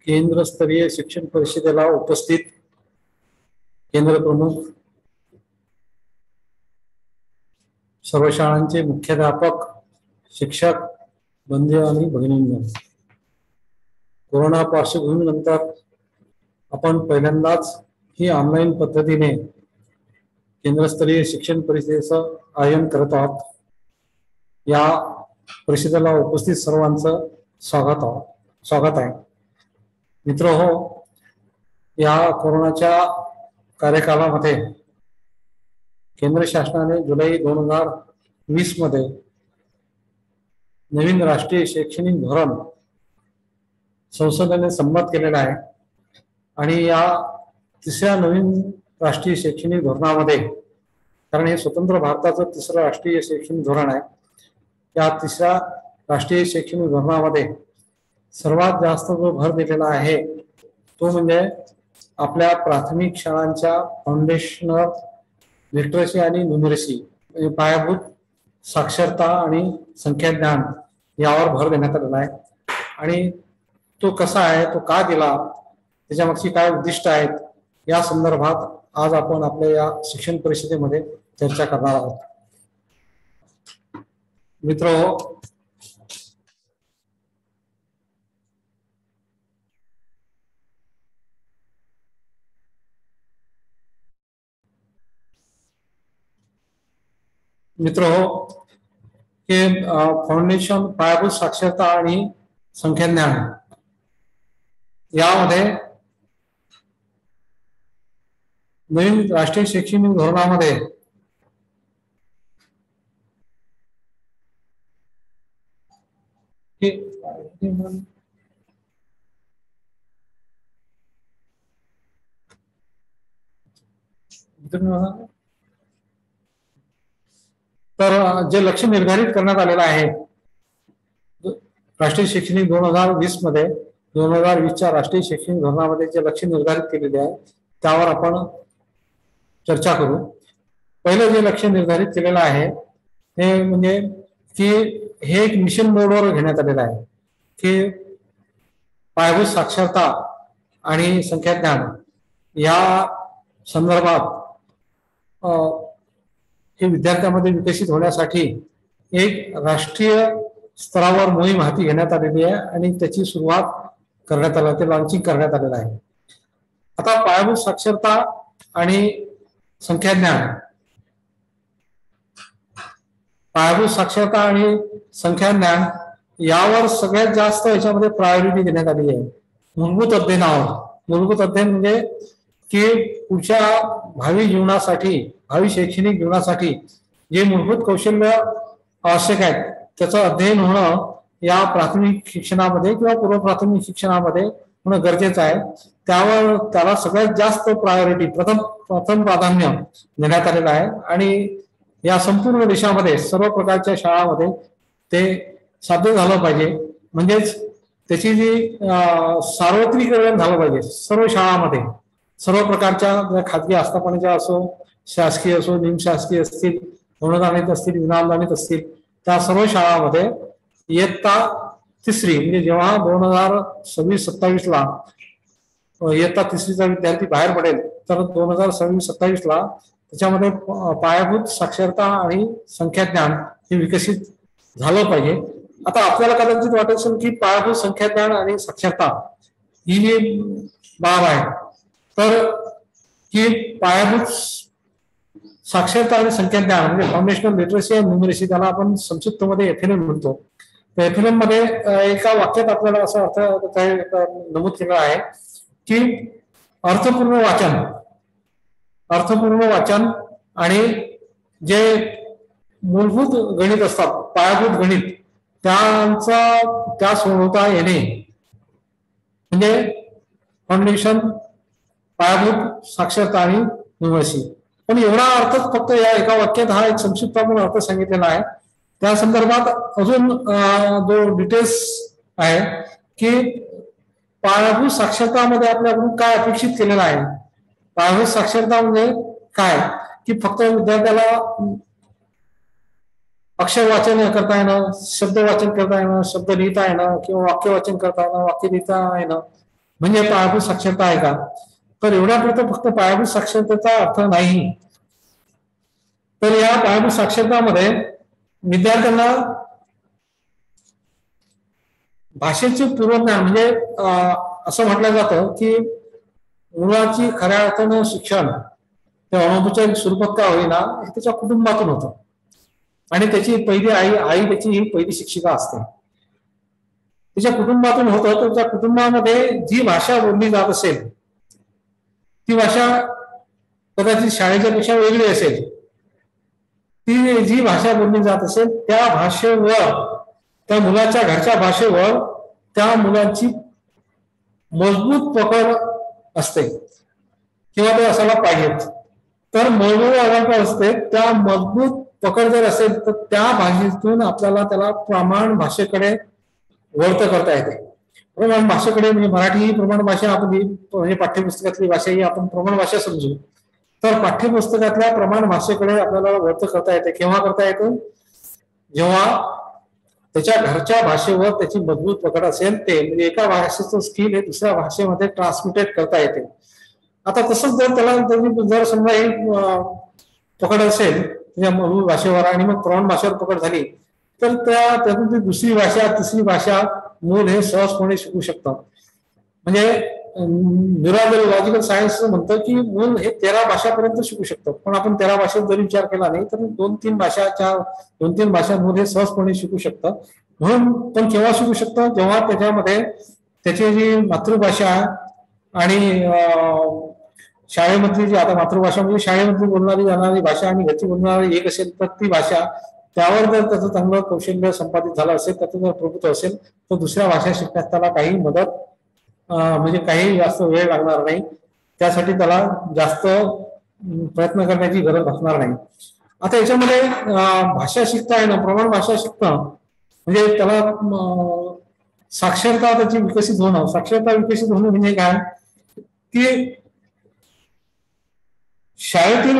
केंद्रस्तरीय शिक्षण परिषदेला उपस्थित केंद्र प्रमुख, सर्व शाळांचे मुख्याध्यापक, शिक्षक बंधू आणि भगिनींनो, कोरोना पार्श्वभूमीनंतर आपण पहिल्यांदाच ही ऑनलाईन पद्धतीने केंद्रस्तरीय शिक्षण परिषदेचं आयोजन करत आहोत। या परिषदेला उपस्थित सर्वांचं स्वागत आहे। मित्रहो, या कोरोनाच्या कार्यकालामध्ये केंद्र शासनाने जुलै 2020 मध्ये नवीन राष्ट्रीय शैक्षणिक धोरण संसदेने संमत केलेला आहे आणि या तिसऱ्या नवीन राष्ट्रीय शैक्षणिक धोरणामध्ये, कारण हे स्वतंत्र भारताचं तिसरं राष्ट्रीय शैक्षणिक धोरण आहे, या तिसऱ्या राष्ट्रीय शैक्षणिक धोरणामध्ये सर्वात जास्त जो भर दिलेला आहे तो म्हणजे आपल्या प्राथमिक शाळांच्या फाउंडेशनल लिटरसी आणि न्यूमरसी, पायाभूत साक्षरता आणि संख्याज्ञान यावर भर देण्यात आलेला आहे। आणि तो कसा आहे, तो का दिला, त्याच्यामागची काय उद्दिष्ट आहेत, या संदर्भात आज आपण आपल्या या शिक्षण परिषदेमध्ये चर्चा करणार आहोत। मित्रहो, हे फाउंडेशन पायाभूत साक्षरता आणि संख्याज्ञान यामध्ये नवीन राष्ट्रीय शैक्षणिक धोरणामध्ये तर जे लक्ष्य निर्धारित करण्यात आलेलं आहे राष्ट्रीय शैक्षणिक 2020 मध्ये, 2020च्या राष्ट्रीय शैक्षणिक धोरणामध्ये जे लक्ष्य निर्धारित केलेले आहे त्यावर आपण चर्चा करू। पहिलं जे लक्ष्य निर्धारित केलेलं आहे ते म्हणजे की हे एक मिशन मोडवर घेण्यात आलेलं आहे की पायाभूत साक्षरता आणि संख्याज्ञान या संदर्भात हे विद्यार्थ्यांमध्ये विकसित होण्यासाठी एक राष्ट्रीय स्तरावर मोहीम हाती घेण्यात आलेली आहे आणि त्याची सुरुवात करण्यात आली, ते लॉन्चिंग करण्यात आलेलं आहे। आता पायाभूत साक्षरता आणि संख्याज्ञान, पायाभूत साक्षरता आणि संख्याज्ञान यावर सगळ्यात जास्त याच्यामध्ये प्रायोरिटी देण्यात आली आहे। मूलभूत अध्ययनावर, मूलभूत अध्ययन म्हणजे की पुढच्या भावी जीवनासाठी, भावी शैक्षणिक जीवनासाठी जे मूलभूत कौशल्य आवश्यक आहेत त्याचं अध्ययन होणं या प्राथमिक शिक्षणामध्ये किंवा पूर्व प्राथमिक शिक्षणामध्ये होणं गरजेचं आहे। त्याला सगळ्यात जास्त प्रायोरिटी, प्रथम प्राधान्य देण्यात आलेलं आहे आणि या संपूर्ण देशामध्ये सर्व प्रकारच्या शाळांमध्ये ते साध्य झालं पाहिजे। म्हणजेच त्याची जी सार्वत्रिकरण झालं पाहिजे सर्व शाळांमध्ये, सर्व प्रकारच्या खाजगी आस्थापनेच्या असो, शासकीय असो, निमशासकीय असतील, अनुदानित असतील, विनाअनुदानित असतील, त्या सर्व शाळांमध्ये इयत्ता तिसरी म्हणजे जेव्हा 2026-27 ला इयत्ता तिसरीचा विद्यार्थी बाहेर पडेल तर 2026-27 ला त्याच्यामध्ये पायाभूत साक्षरता आणि संख्याज्ञान हे विकसित झालं पाहिजे। आता आपल्याला कदाचित वाटत असेल की पायाभूत संख्याज्ञान आणि साक्षरता ही जी बाब आहे, तर ही पायाभूत साक्षरता आणि संख्याज्ञान म्हणजे फाउंडेशनल लिटरसी आणि न्यूमरसी, त्याला आपण संक्षिप्तमध्ये एफएलएन म्हणतो। तर एफएलएन मध्ये एका वाक्यात आपल्याला असं अर्थ नमूद केलं आहे की अर्थपूर्ण वाचन आणि जे मूलभूत गणित असतात, पायाभूत गणित, त्या सोडवता येणे म्हणजे फाउंडेशन पायाभूत साक्षरता आणि न्यूमरसी। पण एवढा अर्थ फक्त या एका वाक्यात हा एक संक्षिप्त आपण अर्थ सांगितलेला आहे। त्या संदर्भात अजून जो डिटेल्स आहे की पायाभूत साक्षरतामध्ये आपल्याकडून काय अपेक्षित केलेलं आहे। पायाभूत साक्षरता म्हणजे काय की फक्त विद्यार्थ्याला अक्षर वाचन करता येणं, शब्द वाचन करता येणं, शब्द लिहिता येणं किंवा वाक्य वाचन करता येणं, वाक्य लिहिता येणं, म्हणजे पायाभूत साक्षरता आहे का? तर एवढ्यापुरतं फक्त पायाभूत साक्षरतेचा अर्थ नाही. तर या पायाभूत साक्षरतामध्ये विद्यार्थ्यांना भाषेचे पूर्वज्ञान म्हणजे असं म्हटलं जातं की मुलाची खऱ्या अर्थानं शिक्षण ते अनौपचारिक स्वरूपात का होईना हे त्याच्या कुटुंबातून होतं आणि त्याची पहिली आई त्याची ही पहिली शिक्षिका असते. तिच्या कुटुंबातून होतं तर त्या कुटुंबामध्ये जी भाषा बोलली जात असेल ती भाषा कदाचित शाळेच्या पेक्षा वेगळी असेल. ती जी भाषा बोलली जात असेल त्या भाषेवर त्या मुलाच्या घरच्या भाषेवर त्या मुलाची मजबूत पकड असते किंवा ते असायला पाहिजेत. तर मजबूत पकड असते त्या मजबूत पकड जर असेल तर त्या भाषेतून आपल्याला त्याला प्रमाण भाषेकडे वर्त करता येते. प्रमाण भाषेकडे म्हणजे मराठी ही प्रमाण भाषा आपली म्हणजे पाठ्यपुस्तकातली भाषा ही आपण प्रमाण भाषा समजू. तर पाठ्यपुस्तकातल्या प्रमाण भाषेकडे आपल्याला वर्त करता येते. केव्हा करता येते? जेव्हा त्याच्या घरच्या भाषेवर त्याची मजबूत पकड असेल ते म्हणजे एका भाषेचं स्किल हे दुसऱ्या भाषेमध्ये ट्रान्समिटेड करता येते. आता तसंच जर त्याला जर समजा एक पकड असेल त्या मूळ भाषेवर आणि मग प्रमाण भाषेवर पकड झाली तर त्यातून ती दुसरी भाषा तिसरी भाषा मूल हे सहजपणे शिकू शकतं. म्हणजे न्यूरोलॉजिकल सायन्स म्हणतं की मूल हे 13 भाषापर्यंत शिकू शकतं. पण आपण 13 भाषेत जरी विचार केला नाही तर 2-3 भाषा मूल हे सहजपणे शिकू शकतं. म्हणून पण केव्हा शिकू शकतं? जेव्हा त्याच्यामध्ये त्याची जी मातृभाषा आणि शाळेमधली जी आता मातृभाषा म्हणजे शाळेमध्ये बोलणारी जाणारी भाषा आणि घरची बोलणारी एक असेल तर ती भाषा त्यावर जर त्याचं चांगलं कौशल्य संपादित झालं असेल त्याचं जर प्रभुत्व असेल तर दुसऱ्या भाषा शिकण्यास त्याला काही मदत म्हणजे काही जास्त वेळ लागणार नाही. त्यासाठी त्याला जास्त प्रयत्न करण्याची गरज भासणार नाही. आता याच्यामध्ये भाषा शिकता येणं प्रमाण भाषा शिकणं म्हणजे त्याला साक्षरता त्याची विकसित होणं. साक्षरता विकसित होणं म्हणजे काय की शाळेतील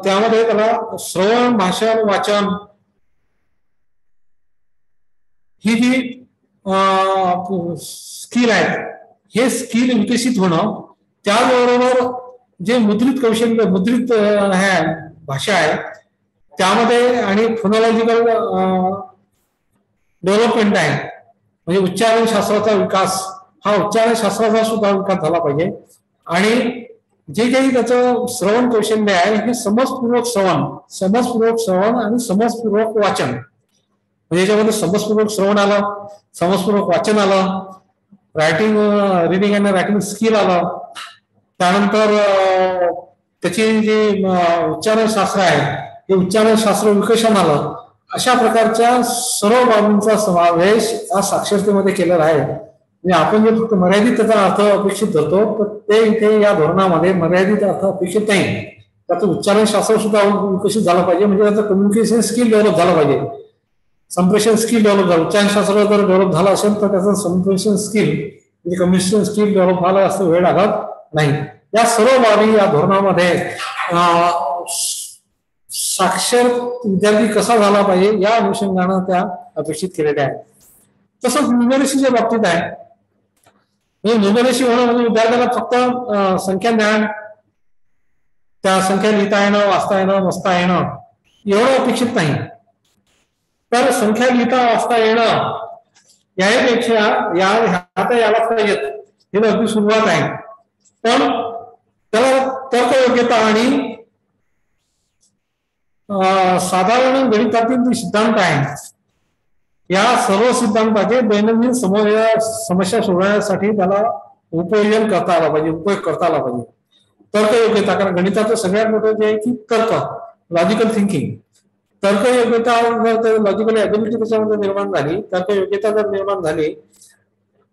त्यामध्ये त्याला श्रवण भाषण वाचन ही जी स्किल आहे हे स्किल विकसित होणं त्याबरोबर जे मुद्रित कौशल्य मुद्रित भाषा आहे त्यामध्ये आणि फोनॉलॉजिकल डेव्हलपमेंट आहे म्हणजे उच्चारण शास्त्राचा विकास हा उच्चारण शास्त्राचा सुद्धा विकास झाला पाहिजे. आणि जे काही त्याचं श्रवण कौशल्य आहे हे समजपूर्वक श्रवण आणि समजपूर्वक वाचन म्हणजे याच्यामध्ये समजपूर्वक श्रवण आलं समजपूर्वक वाचन आलं रायटिंग रिडिंग आणि रायटिंग स्किल आलं. त्यानंतर त्याची जी उच्चारण शास्त्र आहे हे उच्चारण शास्त्र विकसन आलं. अशा प्रकारच्या सर्व बाबींचा समावेश या साक्षरतेमध्ये केलेला आहे. म्हणजे आपण जे फक्त मर्यादित त्याचा अर्थ अपेक्षित धरतो तर ते इथे या धोरणामध्ये मर्यादित अर्थ अपेक्षित नाही. त्याचं उच्चारण शास्त्र सुद्धा विकसित झालं पाहिजे म्हणजे त्याचं कम्युनिकेशन स्किल डेव्हलप झालं पाहिजे. संप्रेषण स्किल डेव्हलप झालं उच्चारण शास्त्र जर डेव्हलप झालं असेल तर त्याचं संप्रेषण स्किल म्हणजे कम्युनिकेशन स्किल डेव्हलप व्हायला असं वेळ लागत नाही. या सर्व बाबी या धोरणामध्ये साक्षर विद्यार्थी कसा झाला पाहिजे या अनुषंगानं त्या अपेक्षित केलेल्या आहेत. तसंच न्यूमरेसीच्या बाबतीत आहे. न्यूमरेसी होणं म्हणजे विद्यार्थ्याला फक्त संख्या ज्ञान त्या संख्या लिहिता येणं वाचता येणं मोजता येणं एवढं अपेक्षित नाही. तर संख्या लिहिता वाचता येणं यापेक्षा याला पाहिजेत हे अगदी सुरुवात आहे. पण त्याला तर्कयोग्यता आणि साधारण गणितातील जे सिद्धांत आहे या सर्व सिद्धांताचे दैनंदिन समस्या सोडवण्यासाठी त्याला उपयोग करता आला पाहिजे. तर्कयोग्यता कारण गणिताचं सगळ्यात मोठं जे आहे की तर्क लॉजिकल थिंकिंग तर्कयोग्यता जर लॉजिकल ऍबिलिटी त्याच्यामध्ये निर्माण झाली तर्कयोग्यता जर निर्माण झाली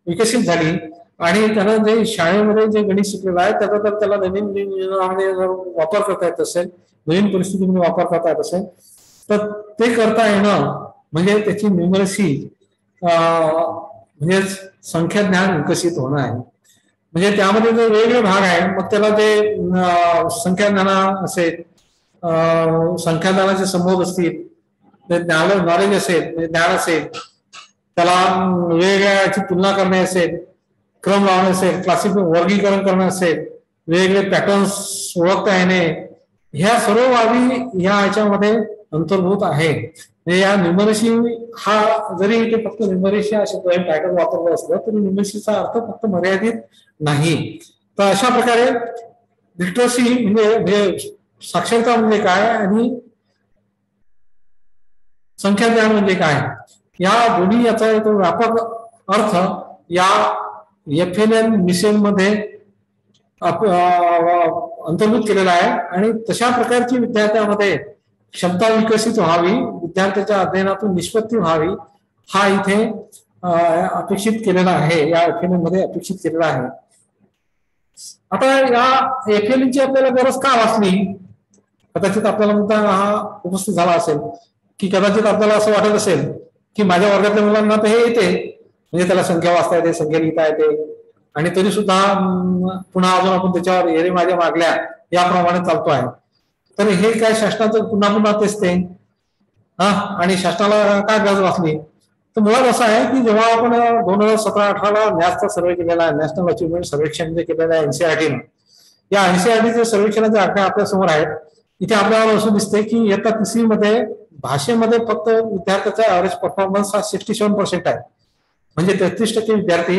विकसित झाली आणि त्यानं जे शाळेमध्ये जे गणित शिकलेलं आहे त्याचा जर त्याला नवीन जीवनामध्ये जर वापर करता येत असेल नवीन परिस्थितीमध्ये वापर करता येत असेल तर ते करता येणं म्हणजे त्याची न्यूमरसी म्हणजे संख्या ज्ञान विकसित होणं आहे. म्हणजे त्यामध्ये जे वेगवेगळे भाग आहे मग त्याला ते संख्या ज्ञान असेल संख्या ज्ञानाचे संबोध असतील नॉलेज असेल म्हणजे ज्ञान असेल त्याला वेगवेगळ्याची तुलना करणे असेल क्रम लावणे असेल, वर्गीकरण करणं असेल, वेगवेगळे पॅटर्न्स ओळखता येणे, ह्या सर्व बाबी या ह्याच्यामध्ये अंतर्भूत आहे. म्हणजे या न्यूमरेसी हा जरी इथे फक्त न्यूमरेसी हा शब्द टायटल वापरला असलं तरी न्यूमरेसीचा अर्थ फक्त मर्यादित नाही. तर अशा प्रकारे लिटरसी म्हणजे साक्षरता म्हणजे काय आणि संख्या ज्ञान म्हणजे काय, या दोन्ही याचा एक व्यापक अर्थ या FLN मिशन मध्ये अंतर्भूत केलेला आहे. आणि तशा प्रकारची विद्यार्थ्यांमध्ये क्षमता विकसित व्हावी, विद्यार्थ्याच्या अध्ययनातून निष्पत्ती व्हावी, हा इथे अपेक्षित केलेला आहे, या FLN मध्ये अपेक्षित केलेला आहे. आता या FLN ची आपल्याला गरज का वाचली, कदाचित आपल्याला मुद्दा हा उपस्थित झाला असेल की कदाचित आपल्याला असं वाटत असेल की माझ्या वर्गातल्या मुलांना तर हे येते, म्हणजे त्याला संख्या वाचता येते, संख्या लिहिता येते, आणि तरी सुद्धा पुन्हा अजून आपण त्याच्यावर येरे माझ्या मागल्या याप्रमाणे चालतो आहे. तर हे काय शासनाचं पुन्हा पुन्हा तेच ते आणि शासनाला काय गरज वाचली. तर मुळात असं आहे की जेव्हा आपण 2017-18ला नॅसचा सर्वे केलेला आहे, नॅशनल अचिव्हमेंट सर्वेक्षण जे केलेलं आहे NCERT, या NCERTचे सर्वेक्षणाचे आकडे आपल्या समोर आहेत. इथे आपल्याला असं दिसते की इयत्ता 3री मध्ये भाषेमध्ये फक्त विद्यार्थ्याचा ऍव्हरेज परफॉर्मन्स हा 67% आहे. म्हणजे 33% विद्यार्थी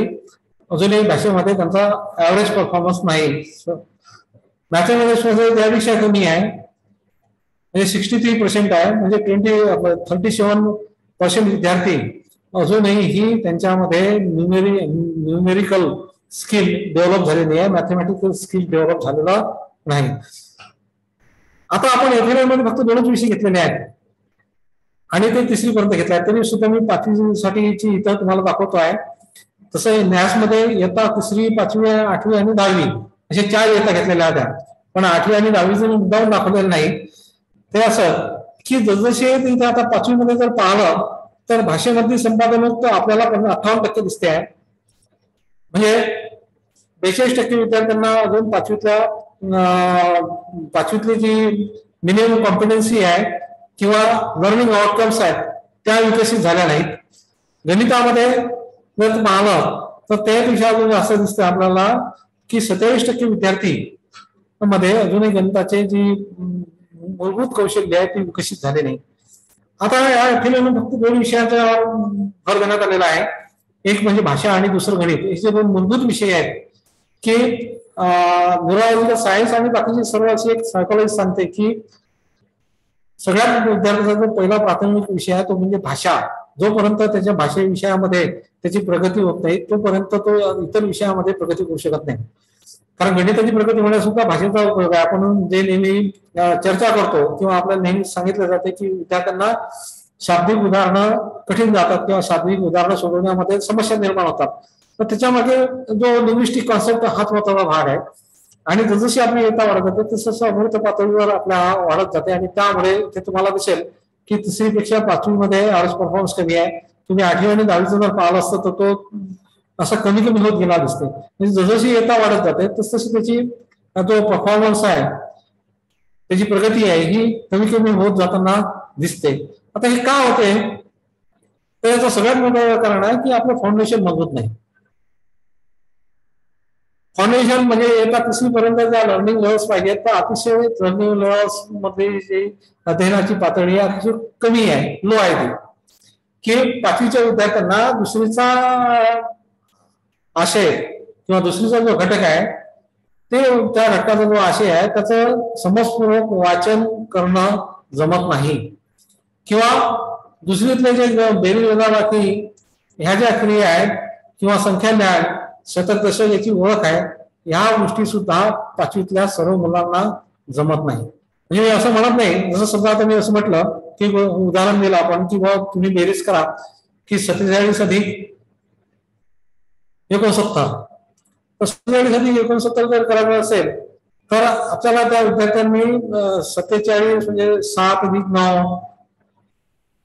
अजूनही भाषेमध्ये त्यांचा ऍव्हरेज परफॉर्मन्स नाही. मॅथमॅटिक्स मध्ये त्यापेक्षा कमी आहे, म्हणजे 63% आहे. म्हणजे 37% विद्यार्थी अजूनही ही त्यांच्यामध्ये न्यूमेरिकल स्किल डेव्हलप झालेली आहे, मॅथमॅटिकल स्किल डेव्हलप झालेला नाही. आता आपण FLN मध्ये फक्त 2च विषय घेतलेले आहेत आणि ते 3री पर्यंत घेतले आहेत, तरी सुद्धा मी 5वी साठीची इथं तुम्हाला दाखवतो आहे. तसं नॅस मध्ये इयत्ता 3री, 5वी, 8वी आणि 10वी असे 4 इयत्ता घेतलेल्या होत्या. पण 8वी आणि 10वीचं मुद्दाम दाखवलेलं नाही. ते असं की जसजसे इथे आता 5वी मध्ये जर पाहिलं तर भाषेमधली संपादन आपल्याला 58% दिसते आहे. म्हणजे 42% विद्यार्थ्यांना अजून पाचवीतली जी मिनिमम कॉम्पिटन्सी आहे किंवा लर्निंग आउटकम्स आहेत त्या विकसित झाल्या नाहीत. गणितामध्ये जर पाहिलं तर त्यापेक्षा अजून असं दिसतं आपल्याला की 27% विद्यार्थी मध्ये अजूनही गणिताचे जी मूलभूत कौशल्य आहे ती विकसित झाले नाही. आता या FLN फक्त 2 विषयाचा भर देण्यात आलेला आहे, एक म्हणजे भाषा आणि दुसरं गणित. हे जे 2 मूलभूत विषय आहेत की न्यूरोलॉजिकल सायन्स आणि बाकीचे सर्व असे एक सायकोलॉजी सांगते की सगळ्यात विद्यार्थ्यांचा जो पहिला प्राथमिक विषय आहे तो म्हणजे भाषा. जोपर्यंत त्याच्या भाषे विषयामध्ये त्याची प्रगती होत नाही तोपर्यंत तो इतर विषयामध्ये प्रगती करू शकत नाही. कारण गणिताची प्रगती होण्यास सुद्धा भाषेचा उपयोग आहे. आपण जे नेहमी चर्चा करतो किंवा आपल्याला नेहमी सांगितलं जाते की विद्यार्थ्यांना शाब्दिक उदाहरणं कठीण जातात किंवा शाब्दिक उदाहरणं सोडवण्यामध्ये समस्या निर्माण होतात. तर त्याच्यामागे जो लिंग्विस्टिक कॉन्सेप्ट हाच महत्वाचा भाग आहे. आणि जसजशी आपली इयत्ता वाढत जाते तसं अमूर्त पातळीवर आपल्या वाढत जाते. आणि त्यामुळे ते तुम्हाला दिसेल की 3री पेक्षा 5वी मध्ये ऍव्हरेज परफॉर्मन्स कमी आहे. तुम्ही 8वी आणि 10वीचं जर पाहिलं असतं तर तो असं कमी कमी होत गेला दिसते. म्हणजे जसजशी इयत्ता वाढत जाते तसतशी त्याची जो परफॉर्मन्स आहे त्याची प्रगती आहे ही कमी कमी होत जाताना दिसते. आता हे का होते तर याचं सगळ्यात मोठं कारण आहे की आपलं फाउंडेशन मजबूत नाही. फाउंडेशन म्हणजे इयत्ता 3री पर्यंत ज्या लर्निंग लेवल्स पाहिजेत तर अतिशय लर्निंग लेवल्स मध्ये जी अध्ययनाची पातळी आहे अतिशय कमी आहे, लो आहे ती. की 5वीच्या विद्यार्थ्यांना दुसरीचा आशय किंवा दुसरीचा जो घटक आहे ते त्या घटकाचा जो आशय आहे त्याचं समजपूर्वक वाचन करणं जमत नाही. किंवा दुसरीतले जे बेरीज वजाबाकी ह्या ज्या क्रिया आहेत किंवा संख्या ज्ञान, शतक दशक याची ओळख आहे, ह्या गोष्टी सुद्धा 5वीतल्या सर्व मुलांना जमत नाही. म्हणजे मी असं म्हणत नाही, जसं समजा आता मी असं म्हटलं की उदाहरण दिलं आपण की तुम्ही बेरीज करा की 47 अधिक 69, 47 अधिक 69 जर करायचं असेल तर आपल्याला त्या विद्यार्थ्यांनी 47 म्हणजे 7 अधिक 9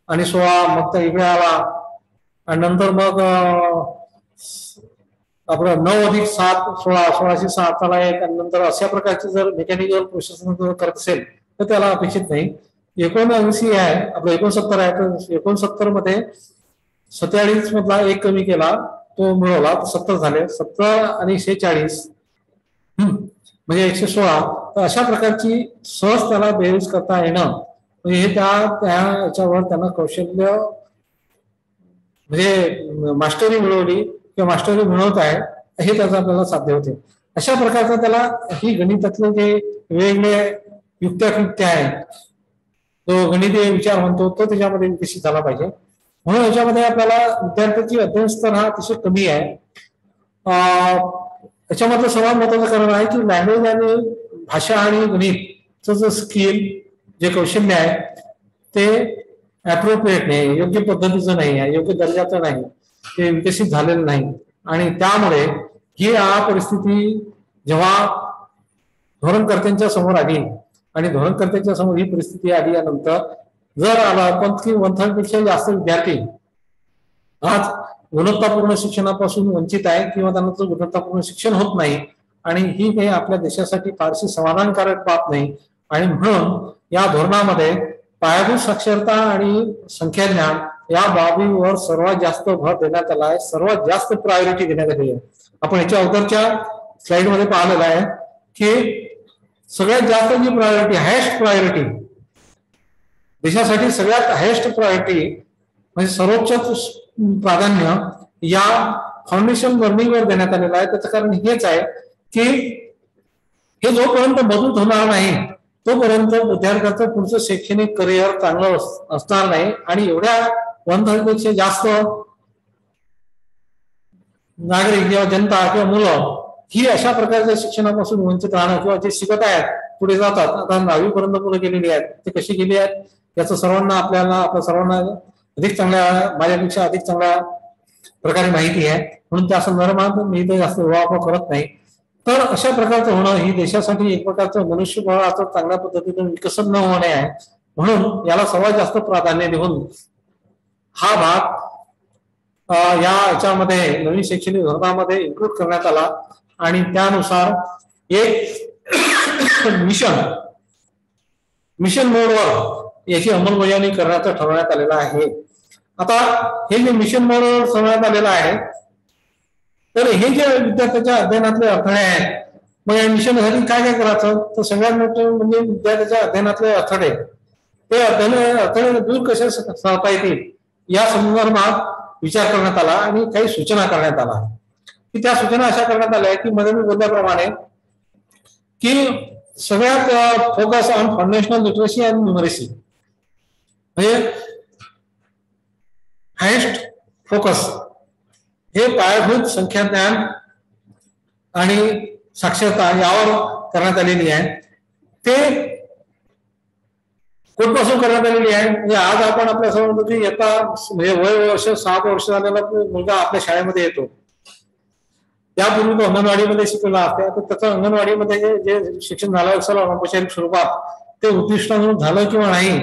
आणि 16 मग त्या इकडे आला आणि नंतर मग आपलं 9 अधिक 7 16, 16 ला 1 आणि नंतर अशा प्रकारचे जर मेकॅनिकल प्रोसेस करत असेल तर त्याला अपेक्षित नाही. 79 आहे आपलं 69 आहे तर 69 मध्ये 47 मधला 1 कमी केला तो मिळवला तर 70 झाले, 70 आणि 46 म्हणजे 116. तर अशा प्रकारची सहज त्याला बेरीज करता येणं म्हणजे हे त्या याच्यावर त्यांना कौशल्य म्हणजे मास्टरी मिळवली किंवा मास्टरी मिळवत आहे हे त्याचं आपल्याला साध्य होते. अशा प्रकारचं त्याला ही गणितातले जे वेगवेगळे युक्त्या आहेत, जो गणितीय विचार म्हणतो तो त्याच्यामध्ये विकसित झाला पाहिजे. म्हणून याच्यामध्ये आपल्याला विद्यार्थ्याची अध्ययन स्तर हा अतिशय कमी आहे. याच्यामधलं सर्वात महत्वाचं कारण आहे की लँग्वेज आणि भाषा आणि गणितचं जे स्किल जे कौशल्य आहे ते अप्रोप्रिएट नाही, योग्य पद्धतीचं नाही आहे, योग्य दर्जाचं नाही, ते विकसित झालेलं नाही. आणि त्यामुळे ही परिस्थिती जेव्हा धोरणकर्त्यांच्या समोर आली आणि धोरणकर्त्यांच्या समोर ही परिस्थिती आली यानंतर जर आला पण की 1/3 पेक्षा जास्त विद्यार्थी आज गुणवत्तापूर्ण शिक्षणापासून वंचित आहे किंवा त्यांना गुणवत्तापूर्ण शिक्षण होत नाही आणि ही काही आपल्या देशासाठी फारशी समाधानकारक बाब नाही. आणि म्हणून या धोरणामध्ये पायाभूत साक्षरता आणि संख्याज्ञान या बाबीवर सर्वात जास्त भर देण्यात आला आहे, सर्वात जास्त प्रायोरिटी देण्यात आली आहे. आपण याच्या अगोदरच्या स्लाइड मध्ये पाहिलेलं आहे की सगळ्यात जास्त जी प्रायोरिटी, हायेस्ट प्रायोरिटी, देशासाठी सगळ्यात हायेस्ट प्रायोरिटी म्हणजे सर्वोच्च प्राधान्य या फाउंडेशन लर्निंगवर देण्यात आलेलं आहे. त्याचं कारण हेच आहे की हे जोपर्यंत मजबूत होणार नाही तोपर्यंत विद्यार्थ्याचं पुढचं शैक्षणिक करिअर चांगलं असणार नाही. आणि एवढ्या 1/3 पेक्षा जास्त नागरिक किंवा जनता किंवा मुलं ही अशा प्रकारच्या शिक्षणापासून वंचित राहणं किंवा जे शिकत आहेत पुढे जातात, आता 10वी पर्यंत मुलं गेलेली आहेत, ते कशी गेली आहेत याचं सर्वांना आपल्या सर्वांना अधिक चांगल्या, माझ्यापेक्षा अधिक चांगल्या प्रकारे माहिती आहे. म्हणून त्या संदर्भात मी ते जास्त वापर करत नाही. तर अशा प्रकारचं होणं ही देशासाठी एक प्रकारचं मनुष्यबळाचं चांगल्या पद्धतीने विकसन न होणे आहे. म्हणून याला सर्वात जास्त प्राधान्य देऊन हा भाग या याच्यामध्ये नवीन शैक्षणिक धोरणामध्ये इन्क्लूड करण्यात आला आणि त्यानुसार एक मिशन मोडवर याची अंमलबजावणी करण्याचं ठरवण्यात आलेलं आहे. आता हे जे मिशन मोडवर ठरवण्यात आलेलं आहे तर हे जे विद्यार्थ्याच्या अध्ययनातले अडथळे आहेत, मग या मिशनसाठी काय काय करायचं तर सगळ्यात मोठे म्हणजे विद्यार्थ्याच्या अध्ययनातले अडथळे, ते अडथळे दूर कसे साधता येतील या संदर्भात विचार करण्यात आला आणि काही सूचना करण्यात आला. की त्या सूचना अशा करण्यात आल्या की मध्ये मी बोलल्याप्रमाणे की सगळ्यात focus on foundational literacy and numeracy म्हणजे हायेस्ट फोकस हे पायाभूत संख्याज्ञान आणि साक्षरता यावर करण्यात आलेली आहे. ते कुठपासून करण्यात आलेली आहे म्हणजे आज आपण आपल्या समोर येता म्हणजे वय वर्ष 7 वर्ष झालेला मुलगा आपल्या शाळेमध्ये येतो. त्यापूर्वी तो अंगणवाडीमध्ये शिकवला असते, तर त्याचं अंगणवाडीमध्ये जे शिक्षण झालं असेल अनौपचारिक स्वरूपात ते उत्कृष्ट झालं किंवा नाही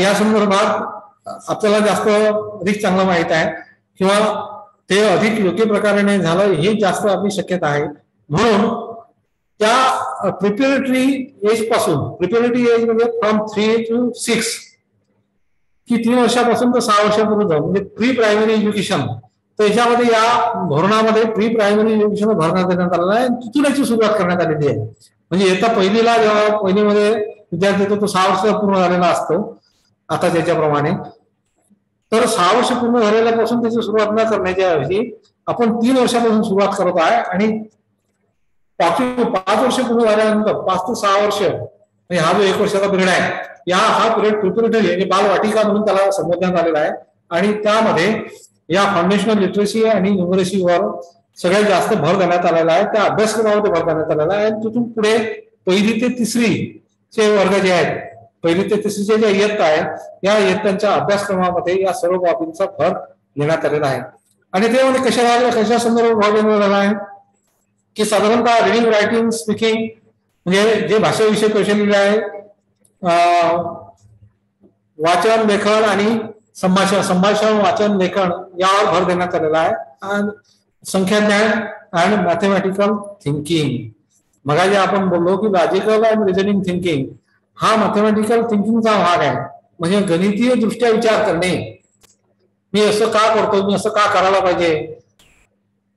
या संदर्भात आपल्याला जास्त अधिक चांगलं माहित आहे किंवा ते अधिक योग्य प्रकारे झालं हे जास्त आपली शक्यता आहे. म्हणून त्या प्रिपेरेटरी एज पासून, प्रिपेरेटरी एज म्हणजे फ्रॉम 3 to 6 की 3 वर्षापासून तर 6 वर्षापर्यंत म्हणजे प्री प्रायमरी एज्युकेशन, तर याच्यामध्ये या धोरणामध्ये प्री प्रायमरी एज्युकेशन भरण्यात देण्यात आलेलं आहे. तिथून याची सुरुवात करण्यात आलेली आहे. म्हणजे येत्या पहिलीला जेव्हा पहिलीमध्ये विद्यार्थी तो 6 वर्ष पूर्ण झालेला असतो आता त्याच्याप्रमाणे, तर 6 वर्ष पूर्ण झालेल्यापासून त्याची सुरुवात न करण्याच्या ऐवजी आपण 3 वर्षापासून सुरुवात करत आहे आणि 5 वर्ष पूर्ण झाल्यानंतर 5 ते 6 वर्ष म्हणजे हा जो 1 वर्षाचा पिरियड आहे हा पिरियड प्रिपरेटरी म्हणजे बालवाटिका म्हणून त्याला संबोधण्यात आलेला आहे. आणि त्यामध्ये या फाउंडेशनल लिटरसी आणि न्यूमरेसीवर सगळ्यात जास्त भर देण्यात आलेला आहे, त्या अभ्यासक्रमामध्ये भर देण्यात आलेला आहे. आणि तिथून पुढे 1ली ते 3रीचे वर्ग जे आहेत, 1ली ते 3रीचे ज्या इयत्ता आहेत या इयत्तांच्या अभ्यासक्रमामध्ये या सर्व बाबींचा भर देण्यात आलेला आहे. आणि ते म्हणजे कशा संदर्भात भर देण्यात आलेला आहे की साधारणतः रिडिंग, रायटिंग, स्पीकिंग म्हणजे जे भाषाविषयक कौशल्य आहे, वाचन, लेखन आणि संभाषण, वाचन, लेखन यावर भर देण्यात आलेला आहे. आणि संख्याज्ञान आणि मॅथमॅटिकल थिंकिंग, मग जे आपण बोललो की लॉजिकल अँड रिझनिंग थिंकिंग हा मॅथमॅटिकल थिंकिंगचा भाग आहे. म्हणजे गणितीय दृष्ट्या विचार करणे मी असं का करतो, मी असं का करायला पाहिजे,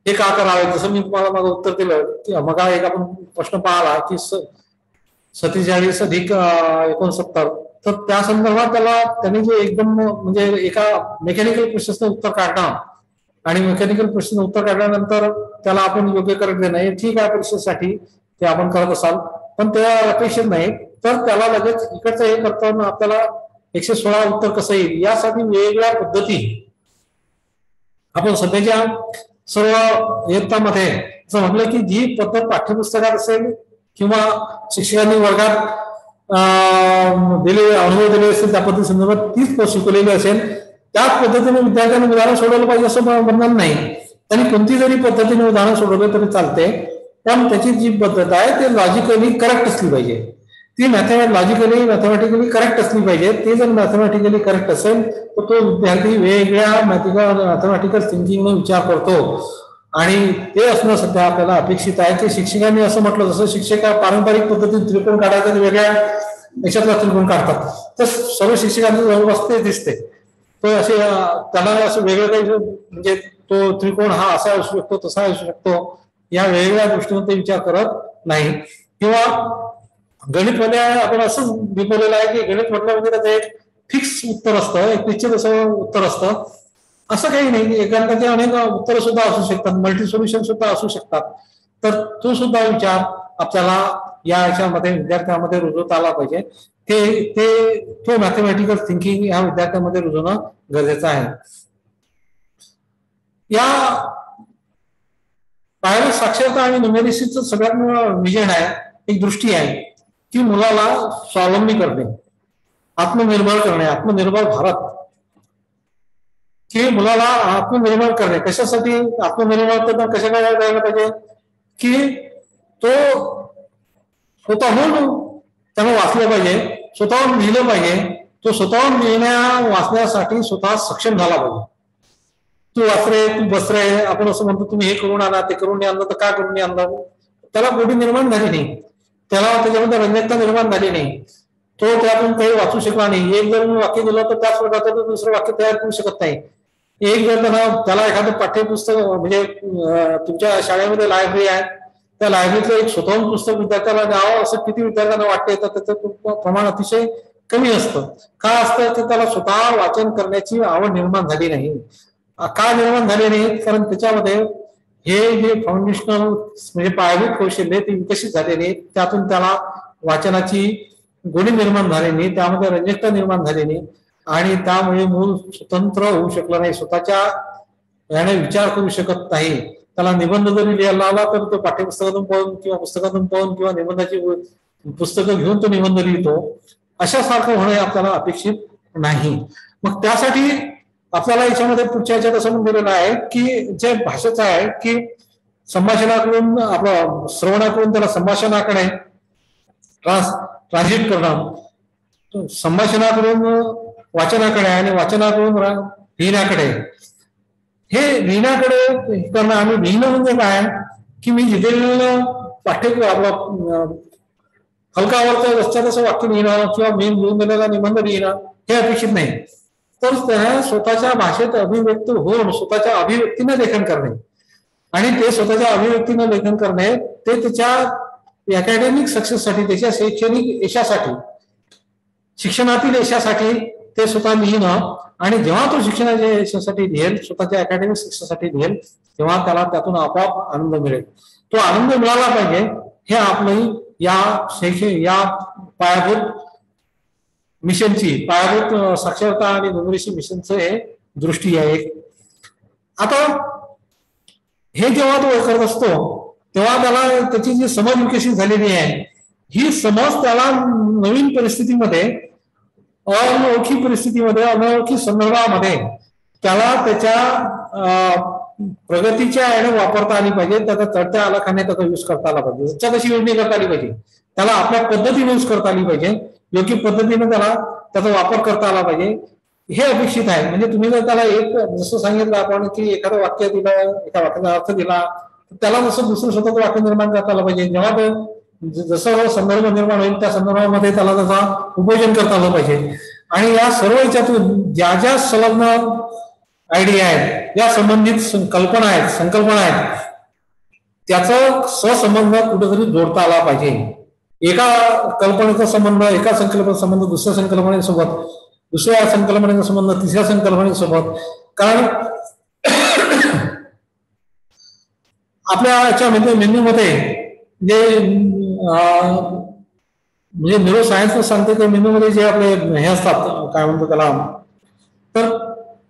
हे का करावे. जसं मी तुम्हाला माझं उत्तर दिलं की मग एक आपण प्रश्न पाहिला की 47+69, तर त्या संदर्भात त्यांनी जे एकदम म्हणजे एका मेकॅनिकल प्रोसेसनं उत्तर काढणं आणि मेकॅनिकल प्रोसेसनं उत्तर काढल्यानंतर त्याला आपण योग्य करेक्ट देणं हे ठीक आहे परीक्षेसाठी, ते आपण करत असाल, पण त्या अपेक्षित नाही. तर त्याला लगेच इकडचं हे करताना आपल्याला 116 उत्तर कसं येईल यासाठी वेगवेगळ्या पद्धती आपण सध्याच्या सर्व इयत्तामध्ये असं म्हटलं की जी पद्धत पाठ्यपुस्तकात असेल किंवा शिक्षकांनी वर्गात दिले अनुभव दिले असेल त्या पद्धती संदर्भात तीच शिकवलेली असेल, त्याच पद्धतीने विद्यार्थ्यांनी उदाहरण सोडवलं पाहिजे असं बंधन नाही. त्यांनी कोणती जरी पद्धतीने उदाहरण सोडवलं तरी चालते, पण त्याची जी पद्धत आहे ते लॉजिकली करेक्ट असली पाहिजे, ती मॅथमॅटिकली करेक्ट असली पाहिजे. ते जर मॅथमॅटिकली करेक्ट असेल तर तो विद्यार्थी वेगवेगळ्या मॅथमॅटिकल थिंकिंगने विचार करतो आणि ते असणं सध्या आपल्याला अपेक्षित आहे. की शिक्षकांनी असं म्हटलं, जसं शिक्षक पारंपरिक पद्धतीने त्रिकोण काढायचं वेगळ्या याच्यातला त्रिकोण काढतात, तर सर्व शिक्षकांचं जवळपास ते दिसते. तो असे त्याला असं वेगळं काही म्हणजे तो त्रिकोण हा असा असू शकतो तसा असू शकतो या वेगवेगळ्या दृष्टीने ते विचार करत नाही. किंवा गणित मध्ये आपण असं विपवलेलं आहे की गणित म्हटलं म्हणजे त्याचं एक फिक्स उत्तर असतं, एक निश्चित असं उत्तर असतं. असं काही नाही, एकांताचे अनेक उत्तर सुद्धा असू शकतात, मल्टी सोल्युशन सुद्धा असू शकतात. तर तो सुद्धा विचार आपल्याला या याच्यामध्ये विद्यार्थ्यांमध्ये रुजवता आला पाहिजे. तो मॅथमॅटिकल थिंकिंग या विद्यार्थ्यांमध्ये रुजवणं गरजेचं आहे. या पायाभूत साक्षरता आणि न्यूमेरिसीचं सगळ्यात विजन आहे, एक दृष्टी आहे की मुलाला स्वावलंबी करणे, आत्मनिर्भर करणे, आत्मनिर्भर भारत, की मुलाला आत्मनिर्भर करणे. कशासाठी आत्मनिर्भर कशाला करायला पाहिजे की तो स्वतःहून त्यानं वाचलं पाहिजे, स्वतःहून लिहिलं पाहिजे, तो स्वतःहून वाचण्यासाठी स्वतः सक्षम झाला पाहिजे. तू वाच रे, तू बस रे, आपण असं म्हणतो तुम्ही हे करून आणा, ते करून आणलं, तर का करून आणलं, त्याला गोडी निर्माण झाली नाही, त्याला त्याच्यामध्ये रंजकता निर्माण झाली नाही, तो त्यातून काही वाचू शकला नाही. एक जर वाक्य दिलं तर त्याच प्रकारचं दुसरं वाक्य तयार करू शकत नाही. एक जर त्याला एखादं पाठ्यपुस्तक म्हणजे तुमच्या शाळेमध्ये लायब्ररी आहे, त्या लायब्ररीतलं एक स्वतःहून पुस्तक विद्यार्थ्याला द्यावं असं किती विद्यार्थ्यांना वाटते, तर त्याचं प्रमाण अतिशय कमी असतं. का असतं तर त्याला स्वतः वाचन करण्याची आवड निर्माण झाली नाही. का निर्माण झाले नाही, कारण त्याच्यामध्ये हे जे फाउंडेशनल म्हणजे पायाभूत कौशल्य ते विकसित झाले नाही, त्यातून त्याला वाचनाची गोडी निर्माण झाली नाही, त्यामध्ये रंजकता निर्माण झाली नाही आणि त्यामुळे मूल स्वतंत्र होऊ शकलं नाही, स्वतःच्या याने विचार करू शकत नाही. त्याला निबंध जरी लिहायला आला तर तो पाठ्यपुस्तकातून पाहून किंवा पुस्तकातून पाहून किंवा निबंधाची पुस्तकं घेऊन तो निबंध लिहितो, अशासारखं होणे आपल्याला अपेक्षित नाही. मग त्यासाठी आपल्याला याच्यामध्ये पुढच्या याच्यात असं म्हणलेलं आहे की जे भाषेचं आहे की संभाषणाकडून आपलं श्रवणाकडून त्याला संभाषणाकडे ट्रान्सलेट करणं, संभाषणाकडून वाचनाकडे आणि वाचनाकडून लिहिण्याकडे, हे लिहिण्याकडे करणं. आणि लिहिणं म्हणजे काय की मी लिहिलेलं आपलं हलकावरचं रस्त्यात असं वाक्य लिहिणं किंवा मी लिहून दिलेला निबंध लिहिणं हे अपेक्षित नाही. तर त्या स्वतःच्या भाषेत अभिव्यक्त होऊन स्वतःच्या अभिव्यक्तीनं लेखन करणे आणि ते स्वतःच्या अभिव्यक्तीनं लेखन करणे ते त्याच्या अकॅडमिक सक्सेससाठी, त्याच्या शैक्षणिक यशासाठी, शिक्षणातील यशासाठी ते स्वतः लिहिणं. आणि जेव्हा तो शिक्षणाच्या यशासाठी लिहेल, स्वतःच्या अकॅडमिक सक्सेससाठी लिहेल, तेव्हा त्याला त्यातून आपोआप आनंद मिळेल. तो आनंद मिळाला पाहिजे, हे आपली या पायाभूत मिशनची, पायाभूत साक्षरता आणि न्यूमरेसी मिशनचं हे दृष्टी आहे. आता हे जेव्हा तो करत असतो तेव्हा त्याला त्याची जी समज विकसित झालेली आहे, ही समज त्याला नवीन परिस्थितीमध्ये, अनोळखी परिस्थितीमध्ये, अनोळखी संदर्भामध्ये त्याला त्याच्या प्रगतीच्या याने वापरता आली पाहिजे, त्याचा चढत्या आलाखाने त्याचा यूज करता आला पाहिजे, त्याच्या कशी योजनी करता आली पाहिजे, त्याला आपल्या पद्धतीने यूज करता आली पाहिजे, योग्य पद्धतीने त्याला त्याचा वापर करता आला पाहिजे, हे अपेक्षित आहे. म्हणजे तुम्ही जर त्याला एक जसं सांगितलं आपण की एखादं वाक्य दिलं, एका वाक्याचा अर्थ दिला, त्याला जसं दुसरं स्वतःचं वाक्य निर्माण करता आलं पाहिजे. जेव्हा तो जसं संदर्भ निर्माण होईल त्या संदर्भामध्ये त्याला त्याचा उपयोजन करता आलं पाहिजे. आणि या सर्व याच्यातून ज्या ज्या संलग्न आयडिया आहेत, या संबंधित कल्पना आहेत, संकल्पना आहेत, त्याचा सहसंबंध कुठेतरी जोडता आला पाहिजे. एका कल्पनेचा संबंध, एका संकल्पनेचा संबंध दुसऱ्या संकल्पनेसोबत, दुसऱ्या संकल्पनेचा संबंध तिसऱ्या संकल्पनेसोबत. कारण आपल्या याच्यामध्ये मेंदूमध्ये जे म्हणजे न्यूरो सायन्स सांगते की मेंदूमध्ये जे आपले हे असतात, काय म्हणतो त्याला, तर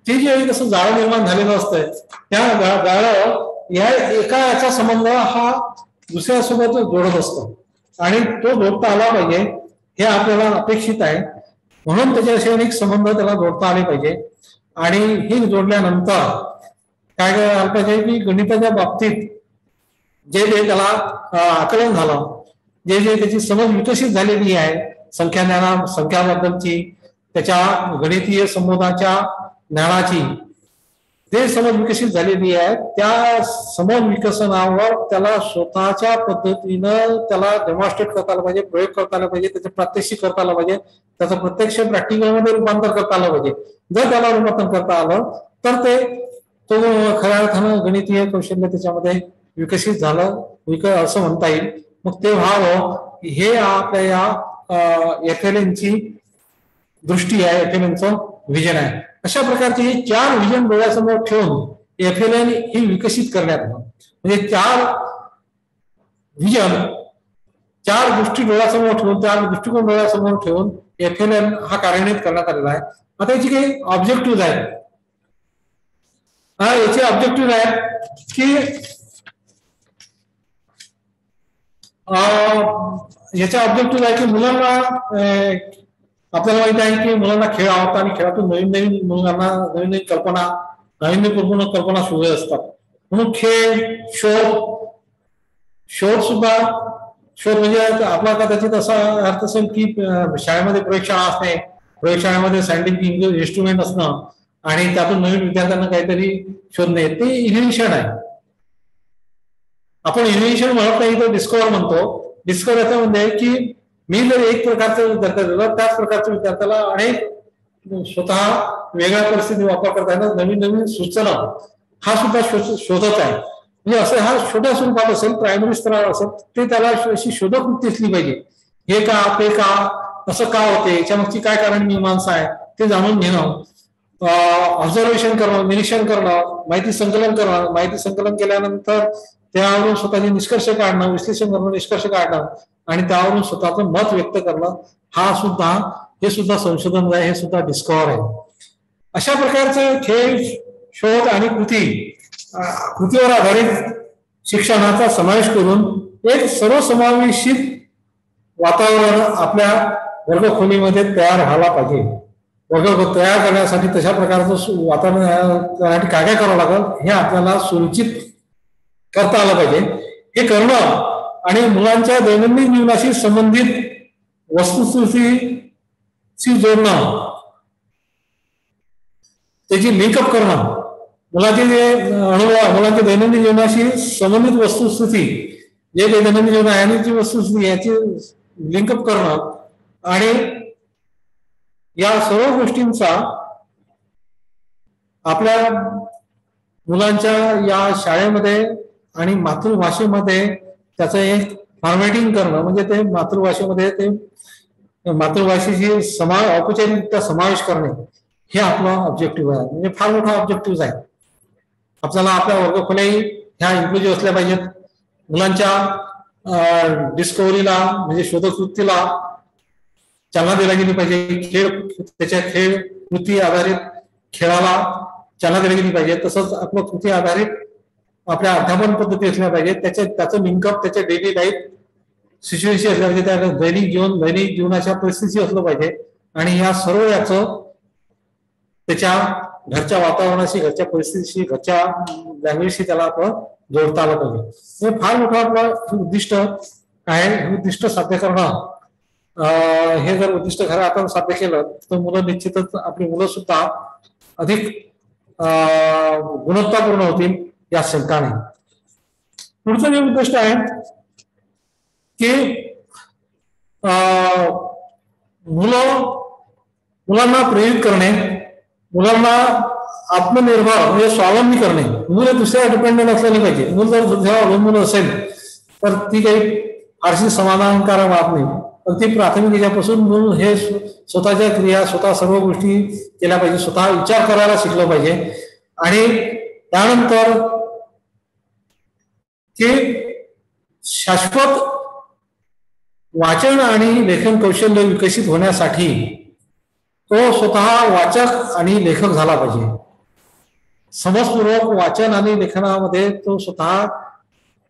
ते जे कसं जाळं निर्माण झालेलं असतंय, त्या जाळं या एका याचा संबंध हा दुसऱ्यासोबत जोडत असतो आणि तो जोडता आला पाहिजे हे आपल्याला अपेक्षित आहे. म्हणून त्याच्याशी अनेक संबंध त्याला जोडता आले पाहिजे. आणि हे जोडल्यानंतर काय करायला पाहिजे की गणिताच्या बाबतीत जे जे त्याला आकलन झालं, जे जे त्याची समज विकसित झालेली आहे संख्याबद्दलची, त्याच्या गणितीय संबोधाच्या ज्ञानाची जे समज विकसित झालेली आहे, त्या समज विकसनावर त्याला स्वतःच्या पद्धतीनं त्याला डेमॉन्स्ट्रेट करता आलं पाहिजे, प्रयोग करता आला पाहिजे, त्याचं प्रात्यक्षिक करता आलं पाहिजे, त्याचं प्रत्यक्ष प्रॅक्टिकलमध्ये रूपांतर करता आलं पाहिजे. जर त्याला रूपांतर करता आलं तर तो खऱ्या अर्थानं गणितीय कौशल्य त्याच्यामध्ये विकसित झालं असं म्हणता येईल. मग ते व्हावं हे आपल्या या FLNची दृष्टी आहे, FLNचं व्हिजन आहे. अशा प्रकारचे हे 4 व्हिजन डोळ्यासमोर ठेवून FLN ही विकसित करण्यात आलं. म्हणजे 4 व्हिजन, 4 गोष्टी डोळ्यासमोर ठेवून, 4 दृष्टिकोन डोळ्यासमोर ठेवून FLN हा कार्यान्वित करण्यात आलेला आहे. आता याची काही ऑब्जेक्टिव्ह आहेत. याचे ऑब्जेक्टिव्ह आहेत की याचा ऑब्जेक्टिव्ह आहे की मुलांना, आपल्याला माहित आहे की मुलांना खेळ आवडतात आणि खेळातून नवीन मुलांना नवीन कल्पना, नवीन कल्पना सुरू असतात. म्हणून खेळ, शोध सुद्धा, शोध म्हणजे आपला कदाचित असा अर्थ असेल की शाळेमध्ये प्रयोगशाळा असणे, प्रयोगशाळेमध्ये सायंटिफिक इन्स्ट्रुमेंट असणं आणि त्यातून नवीन विद्यार्थ्यांना काहीतरी शोधणे, ते इनोव्हेशन आहे. आपण इनोव्हेशन म्हणत नाही तर डिस्कव्हर म्हणतो. डिस्कव्हर याचा म्हणजे की मी जर एक प्रकारचं विद्यार्थी दिलं, त्याच प्रकारच्या विद्यार्थ्याला अनेक स्वतः वेगळ्या परिस्थिती वापर करता येणार नवीन सूचना हा सुद्धा शोधत आहे. म्हणजे असं हा छोट्या स्वरूपात असेल, प्रायमरी स्तरावर असेल, ते त्याला अशी शोधक वृत्ती असली पाहिजे. हे का, ते का, असं का होते, याच्यामागची काय कारण मीमांसा आहे ते जाणून घेणं, ऑब्झर्वेशन करणं, निरीक्षण करणं, माहिती संकलन करणं, माहिती संकलन केल्यानंतर त्यावरून स्वतःचे निष्कर्ष काढणं, विश्लेषण करणं, निष्कर्ष काढणं आणि त्यावरून स्वतःचं मत व्यक्त करणं, हे सुद्धा संशोधन आहे, हे सुद्धा डिस्कव्हर आहे. अशा प्रकारचे खेळ, शोध आणि कृतीवर आधारित शिक्षणाचा समावेश करून एक सर्वसमावेशित वातावरण आपल्या वर्गखोलीमध्ये तयार व्हायला पाहिजे. वर्ग तयार करण्यासाठी तशा प्रकारचं वातावरण करण्यासाठी काय काय करावं लागेल हे आपल्याला सुनिश्चित करता आलं पाहिजे. हे करणं आणि मुलांच्या दैनंदिन जीवनाशी संबंधित वस्तुस्थितीशी जोडणं, त्याची लिंकअप करणं, मुलाचे जे अनुभव, मुलांच्या दैनंदिन जीवनाशी संबंधित वस्तुस्थिती, जे दैनंदिन जीवन आहे आणि जी वस्तुस्थिती याची लिंकअप करणं आणि या सर्व गोष्टींचा आपल्या मुलांच्या या शाळेमध्ये आणि मातृभाषेमध्ये त्याचं एक फॉर्मॅटिंग करणं, म्हणजे ते मातृभाषेमध्ये ते मातृभाषेची औपचारिकरित्या समावेश करणे, हे आपला ऑब्जेक्टिव्ह आहे. म्हणजे फार मोठा ऑब्जेक्टिव्ह आहे. आपल्याला आपल्या वर्गखोल्याही ह्या इन्क्लुजिव्ह असल्या पाहिजेत. मुलांच्या डिस्कव्हरीला म्हणजे शोधवृत्तीला चालना दिली गेली पाहिजे. त्याच्या खेळ कृती आधारित खेळाला चालना दिली गेली पाहिजे. तसंच आपलं कृती आधारित आपल्या अध्यापन पद्धती असल्या पाहिजे. त्याचं लिंकअप त्याच्या डेली लाईफ सिच्युएशन असल्या पाहिजे, त्या दैनिक जीवनाच्या परिस्थिती असलं पाहिजे. आणि या सर्व याचं त्याच्या घरच्या वातावरणाशी, घरच्या परिस्थितीशी, घरच्या लँग्वेजशी त्याला आपण जोडता आलं पाहिजे. हे फार मोठं आपलं उद्दिष्ट आहे. उद्दिष्ट साध्य करणं, हे जर उद्दिष्ट खरं आपण साध्य केलं तर मुलं निश्चितच, आपली मुलं सुद्धा अधिक गुणवत्तापूर्ण होतील या शंका नाही. पुढचं जे उद्दिष्ट आहे की मुलांना प्रेरित करणे, मुलांना आत्मनिर्भर म्हणजे स्वावलंबी करणे. मूल दुसऱ्या डिपेंडेंट असलं नाही पाहिजे. मूल जर दुसऱ्यावर अवलंबून असेल तर ती काही फारशी समाधानकारक वाद नाही. अगदी प्राथमिक याच्यापासून मूल हे स्वतःच्या क्रिया स्वतः सर्व गोष्टी केल्या पाहिजे, स्वतः विचार करायला शिकलं पाहिजे. आणि त्यानंतर ते शाश्वत वाचन आणि लेखन कौशल्य विकसित होण्यासाठी तो स्वतः वाचक आणि लेखक झाला पाहिजे. समजपूर्वक वाचन आणि लेखनामध्ये तो स्वतः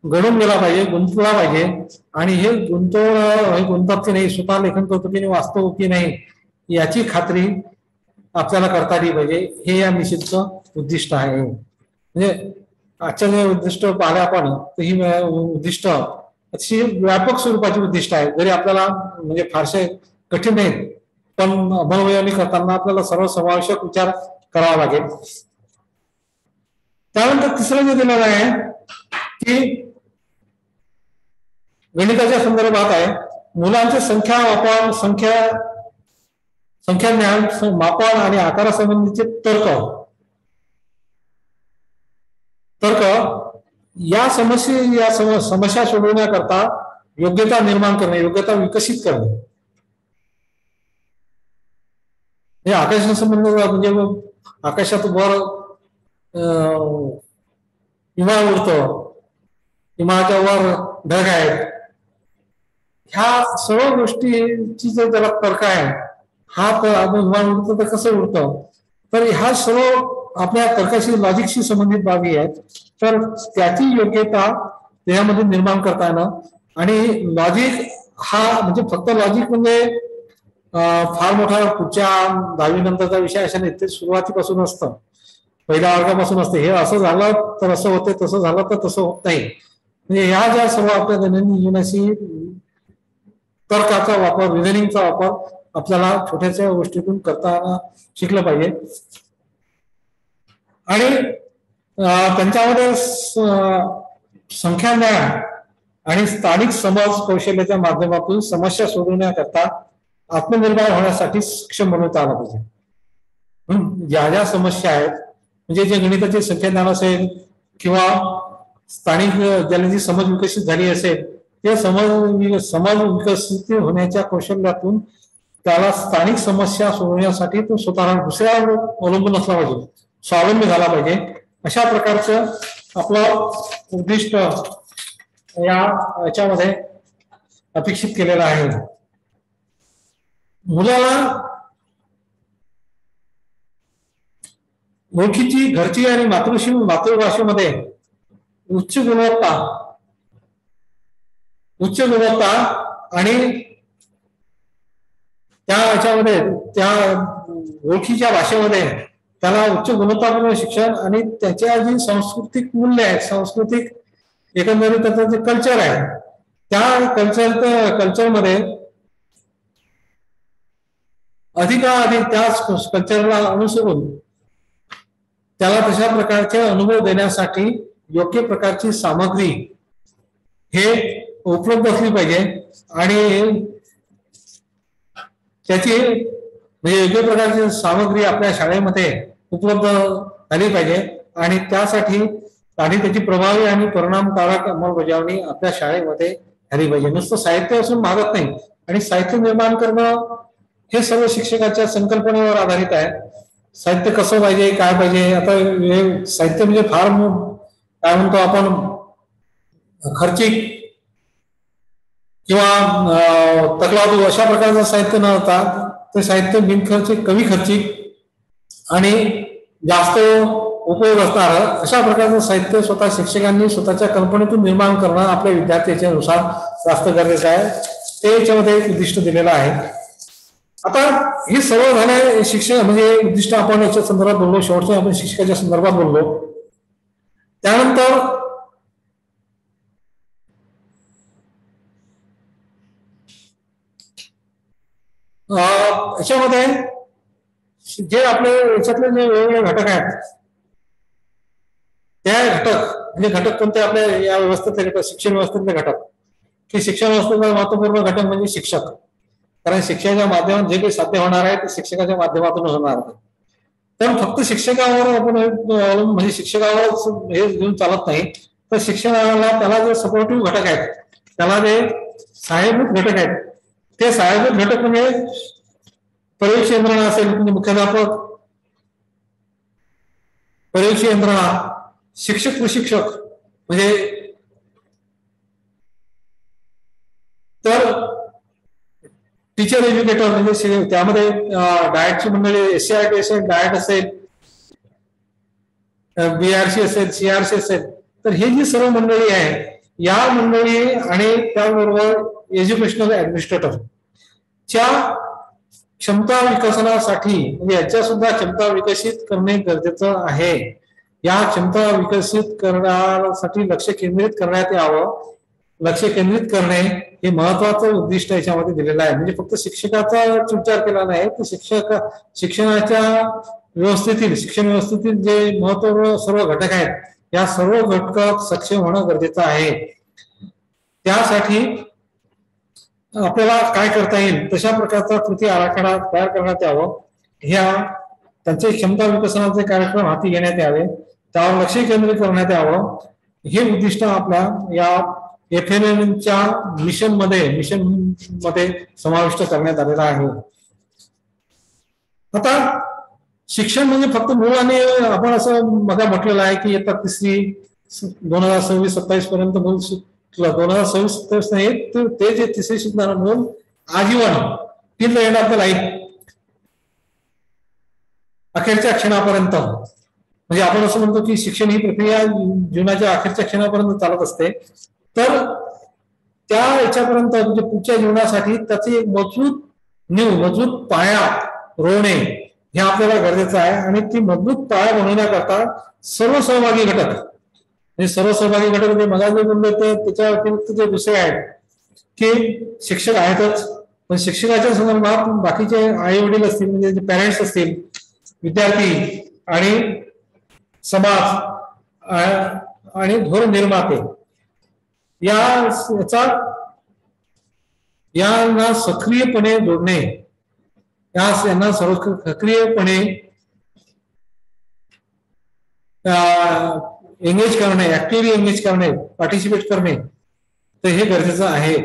घडून गेला पाहिजे, गुंतला पाहिजे. आणि हे गुंतत की नाही, स्वतः लेखन करतो की नाही, वाचतो की नाही, याची खात्री आपल्याला करता आली पाहिजे. हे या मिशनचं उद्दिष्ट आहे. म्हणजे आजच्या जे उद्दिष्ट पाहिले आपण, तर ही उद्दिष्ट अतिशय व्यापक स्वरूपाची उद्दिष्ट आहे. जरी आपल्याला म्हणजे फारसे कठीण नाहीत, पण अंमलबजावणी करताना आपल्याला सर्वसमावेशक विचार करावा लागेल. त्यानंतर तिसरं जे दिलेलं आहे की गणिताच्या संदर्भात आहे. मुलांचे संख्या वापर, संख्या ज्ञान, मापन आणि आकारासंबंधीचे तर्क या समस्या सोडवण्याकरता योग्यता निर्माण करणे, योग्यता विकसित करणे. हे आकाशासंबंध म्हणजे आकाशात वर विमान उडतो, विमानाच्या वर ढग आहेत, ह्या सर्व गोष्टीची जर त्याला तर्क आहे, हा तर विमान उडतं तर कसं उडतं, तर ह्या सर्व आपल्या तर्काशी लॉजिकशी संबंधित बाबी आहेत. तर त्याची योग्यता त्यामध्ये निर्माण करता येणं. आणि लॉजिक हा म्हणजे फक्त लॉजिक म्हणजे फार मोठा पुढच्या 10वी नंतरचा विषय अशा नाही, ते सुरुवातीपासून असतं, पहिल्या वर्गापासून असतं. हे असं झालं तर असं होते, तसं झालं तर तसं होत नाही. म्हणजे ह्या ज्या सर्व आपल्या दैनंदिन जीवनाशी तर्काचा वापर, रिझनिंगचा वापर आपल्याला छोट्याशा गोष्टीतून करता शिकलं पाहिजे. आणि त्यांच्यामध्ये संख्या ज्ञान आणि स्थानिक समज कौशल्याच्या माध्यमातून समस्या सोडवण्याकरता आत्मनिर्भर होण्यासाठी सक्षम बनवता आलं पाहिजे. ज्या ज्या समस्या आहेत, म्हणजे जे गणिताचे संख्या ज्ञान असेल किंवा स्थानिक ज्याला जी समज विकसित झाली असेल, त्या समज विकसित होण्याच्या कौशल्यातून त्याला स्थानिक समस्या सोडवण्यासाठी तो स्वतःला दुसऱ्यावर अवलंबून असला पाहिजे, स्वावलंबी झाला पाहिजे. अशा प्रकारचं आपलं उद्दिष्ट याच्यामध्ये अपेक्षित केलेलं आहे. मुलाला ओळखीची, घरची आणि मातृभाषेमध्ये उच्च गुणवत्ता आणि त्या याच्यामध्ये त्या ओळखीच्या भाषेमध्ये त्याला उच्च गुणवत्तापूर्ण शिक्षण आणि त्याच्या जी सांस्कृतिक मूल्य आहेत, सांस्कृतिक एकंदरीत त्याचं जे कल्चर आहे, त्या कल्चरमध्ये अधिकाधिक त्याच कल्चरला अनुसरून त्याला तशा प्रकारचे अनुभव देण्यासाठी योग्य प्रकारची सामग्री हे उपलब्ध असली पाहिजे. आणि त्याची म्हणजे योग्य प्रकारची सामग्री आपल्या शाळेमध्ये उपलब्ध झाली पाहिजे. आणि त्यासाठी त्याची प्रभावी आणि परिणामकारक अंमलबजावणी आपल्या शाळेमध्ये झाली पाहिजे. नुसतं साहित्य असून भागत नाही. आणि साहित्य निर्माण करणं हे सर्व शिक्षकाच्या संकल्पनेवर आधारित आहे. साहित्य कसं पाहिजे, काय पाहिजे. आता हे साहित्य म्हणजे फार काय म्हणतो आपण खर्चिक किंवा तकलादू अशा प्रकारचं साहित्य न होता ते साहित्य बिनखर्चिक, कमी खर्चिक आणि जास्त उपयोग असणार अशा प्रकारचं साहित्य स्वतः शिक्षकांनी स्वतःच्या कल्पनेतून निर्माण करणं आपल्या विद्यार्थ्याच्या नुसार जास्त गरजेचं आहे. ते याच्यामध्ये एक उद्दिष्ट दिलेलं आहे. आता हे सर्व झाले शिक्षक म्हणजे उद्दिष्ट आपण याच्या संदर्भात बोललो. शेवटचं आपण शिक्षकाच्या संदर्भात बोललो. त्यानंतर याच्यामध्ये जे आपले याच्यातले जे वेगवेगळे घटक आहेत, त्या घटक कोणते आपल्या या व्यवस्थेतले घटक, शिक्षण व्यवस्थेतले घटक, की शिक्षण व्यवस्थेचा महत्वपूर्ण घटक म्हणजे शिक्षक. कारण शिक्षणाच्या माध्यमातून जे काही साध्य होणार आहे ते शिक्षकाच्या माध्यमातून होणार आहे. पण फक्त शिक्षकावर आपण म्हणजे शिक्षकावरच हे घेऊन चालत नाही, तर शिक्षणाला त्याला जे सपोर्टिव्ह घटक आहेत, त्याला जे सहाय्यभूत घटक आहेत, ते सहाय्यभूत घटक म्हणजे परीक्षा यंत्रणा असेल, म्हणजे मुख्याध्यापक, परीक्षा यंत्रणा, शिक्षक प्रशिक्षक, म्हणजे तर टीचर एज्युकेटर म्हणजे त्यामध्ये डाएटची मंडळी, SCRT असेल, डाएट असेल, BRC असेल, CRC असेल, तर हे जी सर्व मंडळी आहे, या मंडळी आणि त्याबरोबर एज्युकेशनल ऍडमिनिस्ट्रेटर च्या क्षमता विकसनासाठी म्हणजे याच्या सुद्धा क्षमता विकसित करणे गरजेचं आहे. या क्षमता विकसित करण्यासाठी लक्ष केंद्रित करण्यात यावं. लक्ष केंद्रित करणे हे महत्वाचं उद्दिष्ट याच्यामध्ये दिलेलं आहे. म्हणजे फक्त शिक्षकाचा विचार केला नाही, तर शिक्षणाच्या व्यवस्थेतील, शिक्षण व्यवस्थेतील जे महत्व सर्व घटक आहेत, या सर्व घटक सक्षम होणं गरजेचं आहे. त्यासाठी आपल्याला काय करता येईल तशा प्रकारचा कृती आराखडा तयार करण्यात यावं. ह्या त्यांचे क्षमता विकसनाचे कार्यक्रम हाती घेण्यात यावे, त्यावर लक्ष केंद्रित करण्यात यावं. हे उद्दिष्ट आपल्या या FNNच्या मिशन मध्ये समाविष्ट करण्यात आलेला आहे. आता शिक्षण म्हणजे फक्त मूळ आणि आपण असं मगा म्हटलेलं आहे की इयत्ता तिसरी 2026-27 पर्यंत मूल 2026-27 नाही, ते जे तिसरी शिकणारं मूल आजीवन till the end of the life, अखेरच्या क्षणापर्यंत. म्हणजे आपण असं म्हणतो की शिक्षण ही प्रक्रिया जीवनाच्या अखेरच्या क्षणापर्यंत चालत असते. तर त्या याच्यापर्यंत म्हणजे पुढच्या जीवनासाठी त्याची एक मजबूत पाया रोवणे हे आपल्याला गरजेचं आहे. आणि ती मजबूत पाया बनवण्याकरता सर्व सहभागी घटक म्हणजे मला जे बोलले ते त्याच्या व्यतिरिक्त जे दुसरे आहेत की शिक्षक आहेतच, पण शिक्षकाच्या संदर्भात बाकीचे आई वडील असतील, म्हणजे जे पॅरेंट्स असतील, विद्यार्थी आणि समाज आणि धोरण निर्माते, यांना सक्रियपणे जोडणे, यांना सक्रियपणे एंगेज करणे, ऍक्टिव्हली एंगेज करणे, पार्टिसिपेट करणे, तर हे गरजेचं आहे.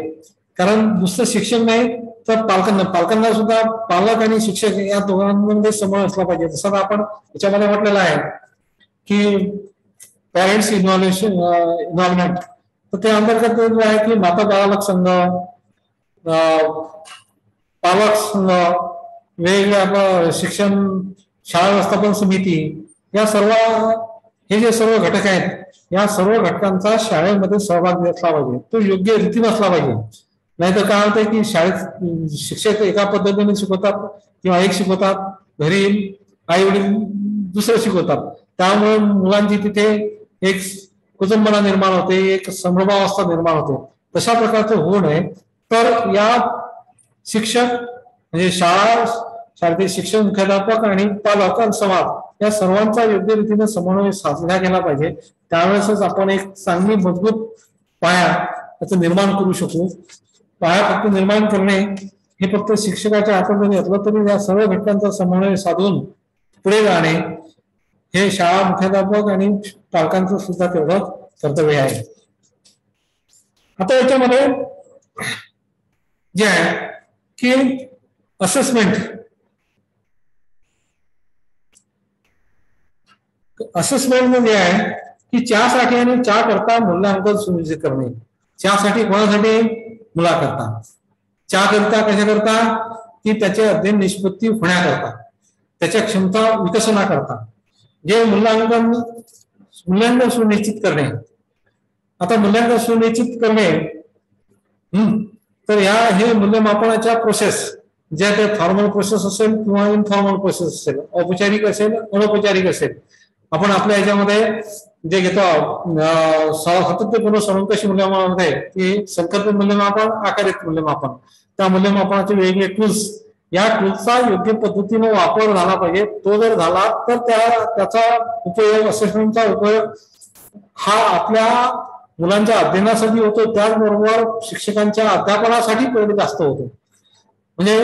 कारण नुसतं शिक्षण नाही तर पालकांना सुद्धा, पालक आणि शिक्षक या दोघांमध्ये समन्वय असला पाहिजे. जसं आपण याच्यामध्ये म्हटलेलं आहे की पॅरेंट्स इन्व्हॉल्वमेंट, तर त्या अंतर्गत आहे की माता बालक संघ, पालक संघ, वेगवेगळ्या शिक्षण शाळा व्यवस्थापन समिती, या सर्व हे जे सर्व घटक आहेत, या सर्व घटकांचा शाळेमध्ये सहभाग असला पाहिजे. तो योग्य रीतीने असला पाहिजे. नाहीतर काय होतंय की शाळेत शिक्षक एका पद्धतीने शिकवतात किंवा एक शिकवतात, घरी आई वडील दुसरं शिकवतात, त्यामुळे मुलांची तिथे एक कुटुंबना निर्माण होते, एक संभ्रमावस्था निर्माण होते. तशा प्रकारचं होऊ नये. तर या शिक्षक म्हणजे शाळेतील शिक्षक, मुख्याध्यापक आणि पालक आणि समाज या सर्वांचा योग्य रीतीने समन्वय साधला गेला पाहिजे. त्यावेळेसच आपण एक चांगली मजबूत पाया त्याचं निर्माण करू शकू. पाया फक्त निर्माण करणे हे फक्त शिक्षकाच्या हातामध्ये असलं तरी या सर्व घटकांचा समन्वय साधून पुढे जाणे हे शाळा मुख्याध्यापक आणि पालकांचं सुद्धा तेवढं कर्तव्य आहे. आता याच्यामध्ये जे आहे की असेसमेंट म्हणजे आहे की च्यासाठी आणि च्या करता मूल्यांकन सुनिश्चित करणे. च्यासाठी कोणासाठी? मुलाकरता. च्या करता कशाकरता? की त्याचे अध्ययन निष्पत्ती होण्याकरता, त्याच्या क्षमता विकसनाकरता. जे मूल्यांकन सुनिश्चित करणे. आता मूल्यांकन सुनिश्चित करणे तर हे मूल्यमापनाच्या प्रोसेस, ज्या त्या फॉर्मल प्रोसेस असेल किंवा इनफॉर्मल प्रोसेस असेल, औपचारिक असेल, अनौपचारिक असेल, आपण आपल्या ह्याच्यामध्ये जे घेतो सातत्यपूर्ण सर्वंकष मूल्यमापनामध्ये की संकल्प मूल्यमापन, आकारित मूल्यमापन, त्या मूल्यमापनाचे वेगवेगळे टूल्स, या टूल्सचा योग्य पद्धतीने वापर झाला पाहिजे. तो जर झाला तर त्याचा उपयोग, असेसमेंटचा उपयोग हा आपल्या मुलांच्या अध्ययनासाठी होतो, त्याचबरोबर शिक्षकांच्या अध्यापनासाठी पहिले जास्त होतो. म्हणजे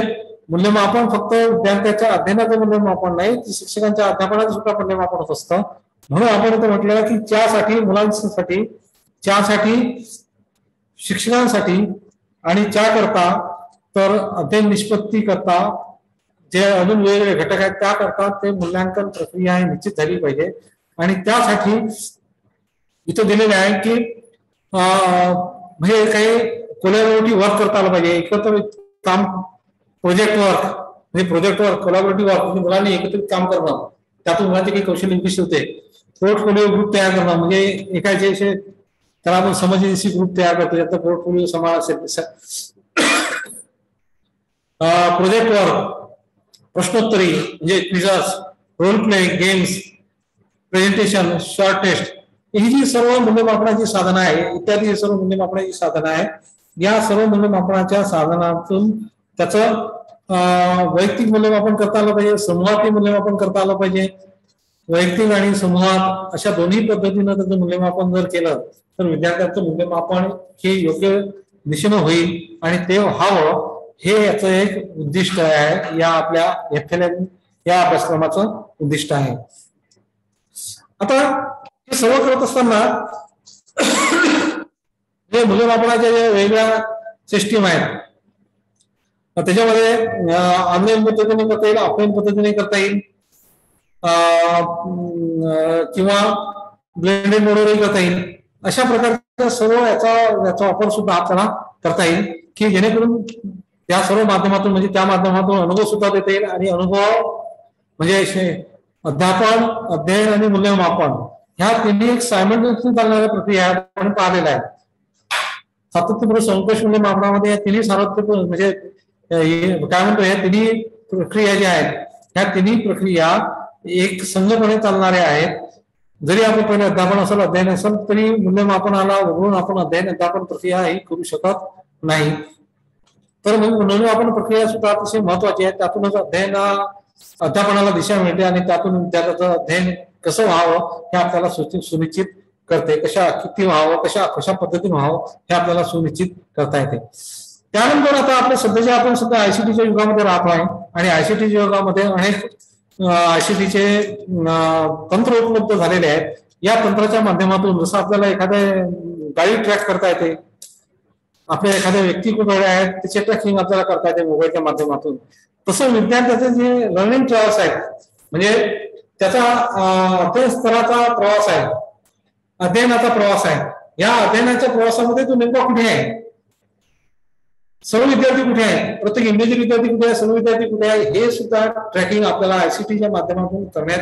मूल्यमापन फक्त विद्यार्थ्याच्या अध्ययनाचं मूल्यमापन नाही, शिक्षकांच्या अध्यापनाचं सुद्धा मूल्यमापन होत असतं. म्हणून आपण इथं म्हटलेलं की त्यासाठी मुलांसाठी, त्यासाठी शिक्षकांसाठी आणि त्याकरता तर अध्ययन निष्पत्ती करता जे अजून वेगवेगळे घटक आहेत त्याकरता ते मूल्यांकन प्रक्रिया ही निश्चित झाली पाहिजे. आणि त्यासाठी इथं दिलेले आहे की म्हणजे काही कोलॅबोरेटिव्ह वर्क करता आलं पाहिजे, एकत्र काम, प्रोजेक्ट वर्क म्हणजे प्रोजेक्ट वर्क, कोलॅबोरेटिव्ह वर्क म्हणजे मुलांनी एकत्रित काम करणं, त्यातून मुलांचे काही कौशल्य विकसित होते. पोर्टफोलिओ ग्रुप तयार करणं म्हणजे एकाचे त्याला आपण समजशी ग्रुप तयार करतो, त्याचा पोर्टफोलिओ समावेश असेल. प्रोजेक्ट वर्क, प्रश्नोत्तरी म्हणजे quizzes, role play, games, presentation, short test, ही जी सर्व मूल्यमापनाची साधनं आहे इत्यादी सर्व मूल्यमापनाची साधनं आहे. या सर्व मूल्यमापनाच्या साधनातून त्याचं वैयक्तिक मूल्यमापन करता आलं पाहिजे, समूहातील मूल्यमापन करता आलं पाहिजे. वैयक्तिक आणि समूहात अशा दोन्ही पद्धतीनं त्याचं मूल्यमापन जर केलं तर विद्यार्थ्यांचं मूल्यमापन हे योग्य दिशेनं होईल आणि ते व्हावं हे याचं एक उद्दिष्ट आहे. या आपल्या FLN या अभ्यासक्रमाचं उद्दिष्ट आहे. आता हे सर्व करत असताना जे मूल्यमापनाच्या ज्या वेगवेगळ्या सिस्टीम आहेत त्याच्यामध्ये ऑनलाईन पद्धतीने करता येईल, ऑफलाईन पद्धतीने करता येईल किंवा ब्लेंडेड मोडवरही करता येईल. अशा प्रकारचा सर्व याचा वापर सुद्धा आपल्याला करता येईल की जेणेकरून त्या सर्व माध्यमातून म्हणजे त्या माध्यमातून अनुभव सुद्धा देता येईल. आणि अनुभव म्हणजे अध्यापन, अध्ययन आणि मूल्यमापन ह्या तिन्ही एक सायमल्टेनियसली चालणाऱ्या प्रक्रिया आपण पाहिलेल्या आहेत. सातत्यपूर्ण संकोच मूल्यमापनामध्ये या तिन्ही सार्वत्रिक म्हणजे काय म्हणतो या तिन्ही प्रक्रिया ज्या आहेत ह्या तिन्ही प्रक्रिया एक संघपणे चालणाऱ्या आहेत. जरी आपण पहिले अध्यापन असेल, अध्ययन असेल तरी मूल्यमापनाला वगळून आपण अध्ययन अध्यापन प्रक्रिया ही करू शकत नाही. तर मूल्यमापन प्रक्रिया सुद्धा अतिशय महत्वाची आहे. त्यातूनच अध्यापनाला दिशा मिळते आणि त्यातून विद्यार्थ्याचं अध्ययन कसं व्हावं हे आपल्याला सुनिश्चित करते. किती व्हावं, कशा पद्धतीने व्हावं हे आपल्याला सुनिश्चित करता येते. त्यानंतर आता आपण सध्या आयसीटीच्या युगामध्ये राहतो आहे आणि आयसीटीच्या युगामध्ये अनेक आयसीटीचे तंत्र उपलब्ध झालेले आहेत. या तंत्राच्या माध्यमातून जसं आपल्याला एखाद्या गाडी ट्रॅक करता येते, आपल्या एखाद्या व्यक्ती कुठे आहेत त्याचे ट्रॅकिंग आपल्याला करता येते मोबाईलच्या माध्यमातून, तसं विद्यार्थ्याचे जे लर्निंग ट्रॅव्हल्स आहेत म्हणजे त्याचा अभ्यासक्रमाचा प्रवास आहे, अध्ययनाचा प्रवास आहे. या अध्ययनाच्या प्रवासामध्ये तो नेमका कुठे आहे, सर्व विद्यार्थी कुठे आहे, प्रत्येक इंडिव्हिज्युअल विद्यार्थी कुठे आहे, सर्व विद्यार्थी कुठे आहे हे सुद्धा ट्रॅकिंग आपल्याला आयसीटीच्या माध्यमातून करण्यात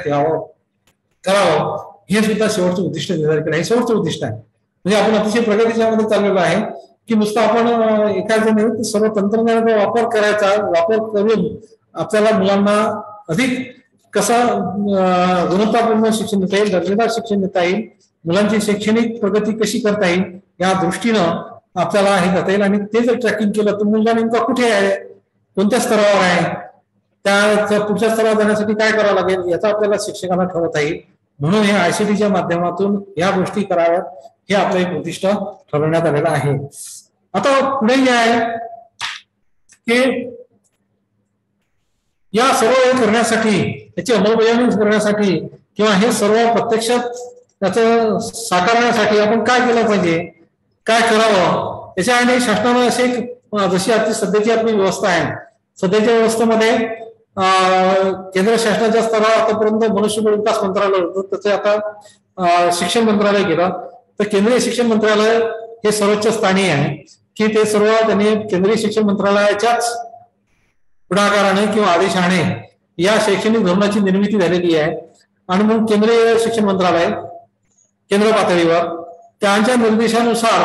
करावं हे सुद्धा शेवटचं उद्दिष्ट निर्धारित केलं आहे. शेवटचं उद्दिष्ट आहे म्हणजे आपण अतिशय प्रगतीच्या मध्ये चाललेलो आहे की नुसतं आपण एखाद्या सर्व तंत्रज्ञानाचा वापर करून आपल्याला मुलांना अधिक कसं गुणवत्तापूर्ण शिक्षण देता येईल, दर्जेदार शिक्षण देता येईल, मुलांची शैक्षणिक प्रगती कशी करता येईल या दृष्टीनं आपल्याला हे करता येईल. आणि ते जर ट्रॅकिंग केलं तर मुलगा नेमका कुठे आहे, कोणत्या स्तरावर आहे, त्या पुढच्या स्तरावर जाण्यासाठी काय करावं लागेल याचा आपल्याला शिक्षकांना ठरवता येईल. म्हणून हे आयसीटीच्या माध्यमातून या गोष्टी कराव्यात हे आपलं एक उद्दिष्ट ठरवण्यात आलेलं आहे. आता पुढे जे आहे की या सर्व करण्यासाठी, याची अंमलबजावणी करण्यासाठी किंवा हे सर्व प्रत्यक्षात त्याचं साकारण्यासाठी आपण काय केलं पाहिजे, काय करावं त्याच्यासाठी शासनानं असे जशी आता सध्याची आपली व्यवस्था आहे, सध्याच्या व्यवस्थेमध्ये केंद्र शासनाच्या स्तरावर आतापर्यंत मनुष्यबळ विकास मंत्रालय होतं, त्याचे आता शिक्षण मंत्रालय केलं. तर केंद्रीय शिक्षण मंत्रालय हे सर्वोच्च स्थानी आहे की ते सर्व त्यांनी केंद्रीय शिक्षण मंत्रालयाच्याच पुढाकाराने किंवा आदेशाने या शैक्षणिक धोरणाची निर्मिती झालेली आहे. आणि मग केंद्रीय शिक्षण मंत्रालय केंद्र पातळीवर त्यांच्या निर्देशानुसार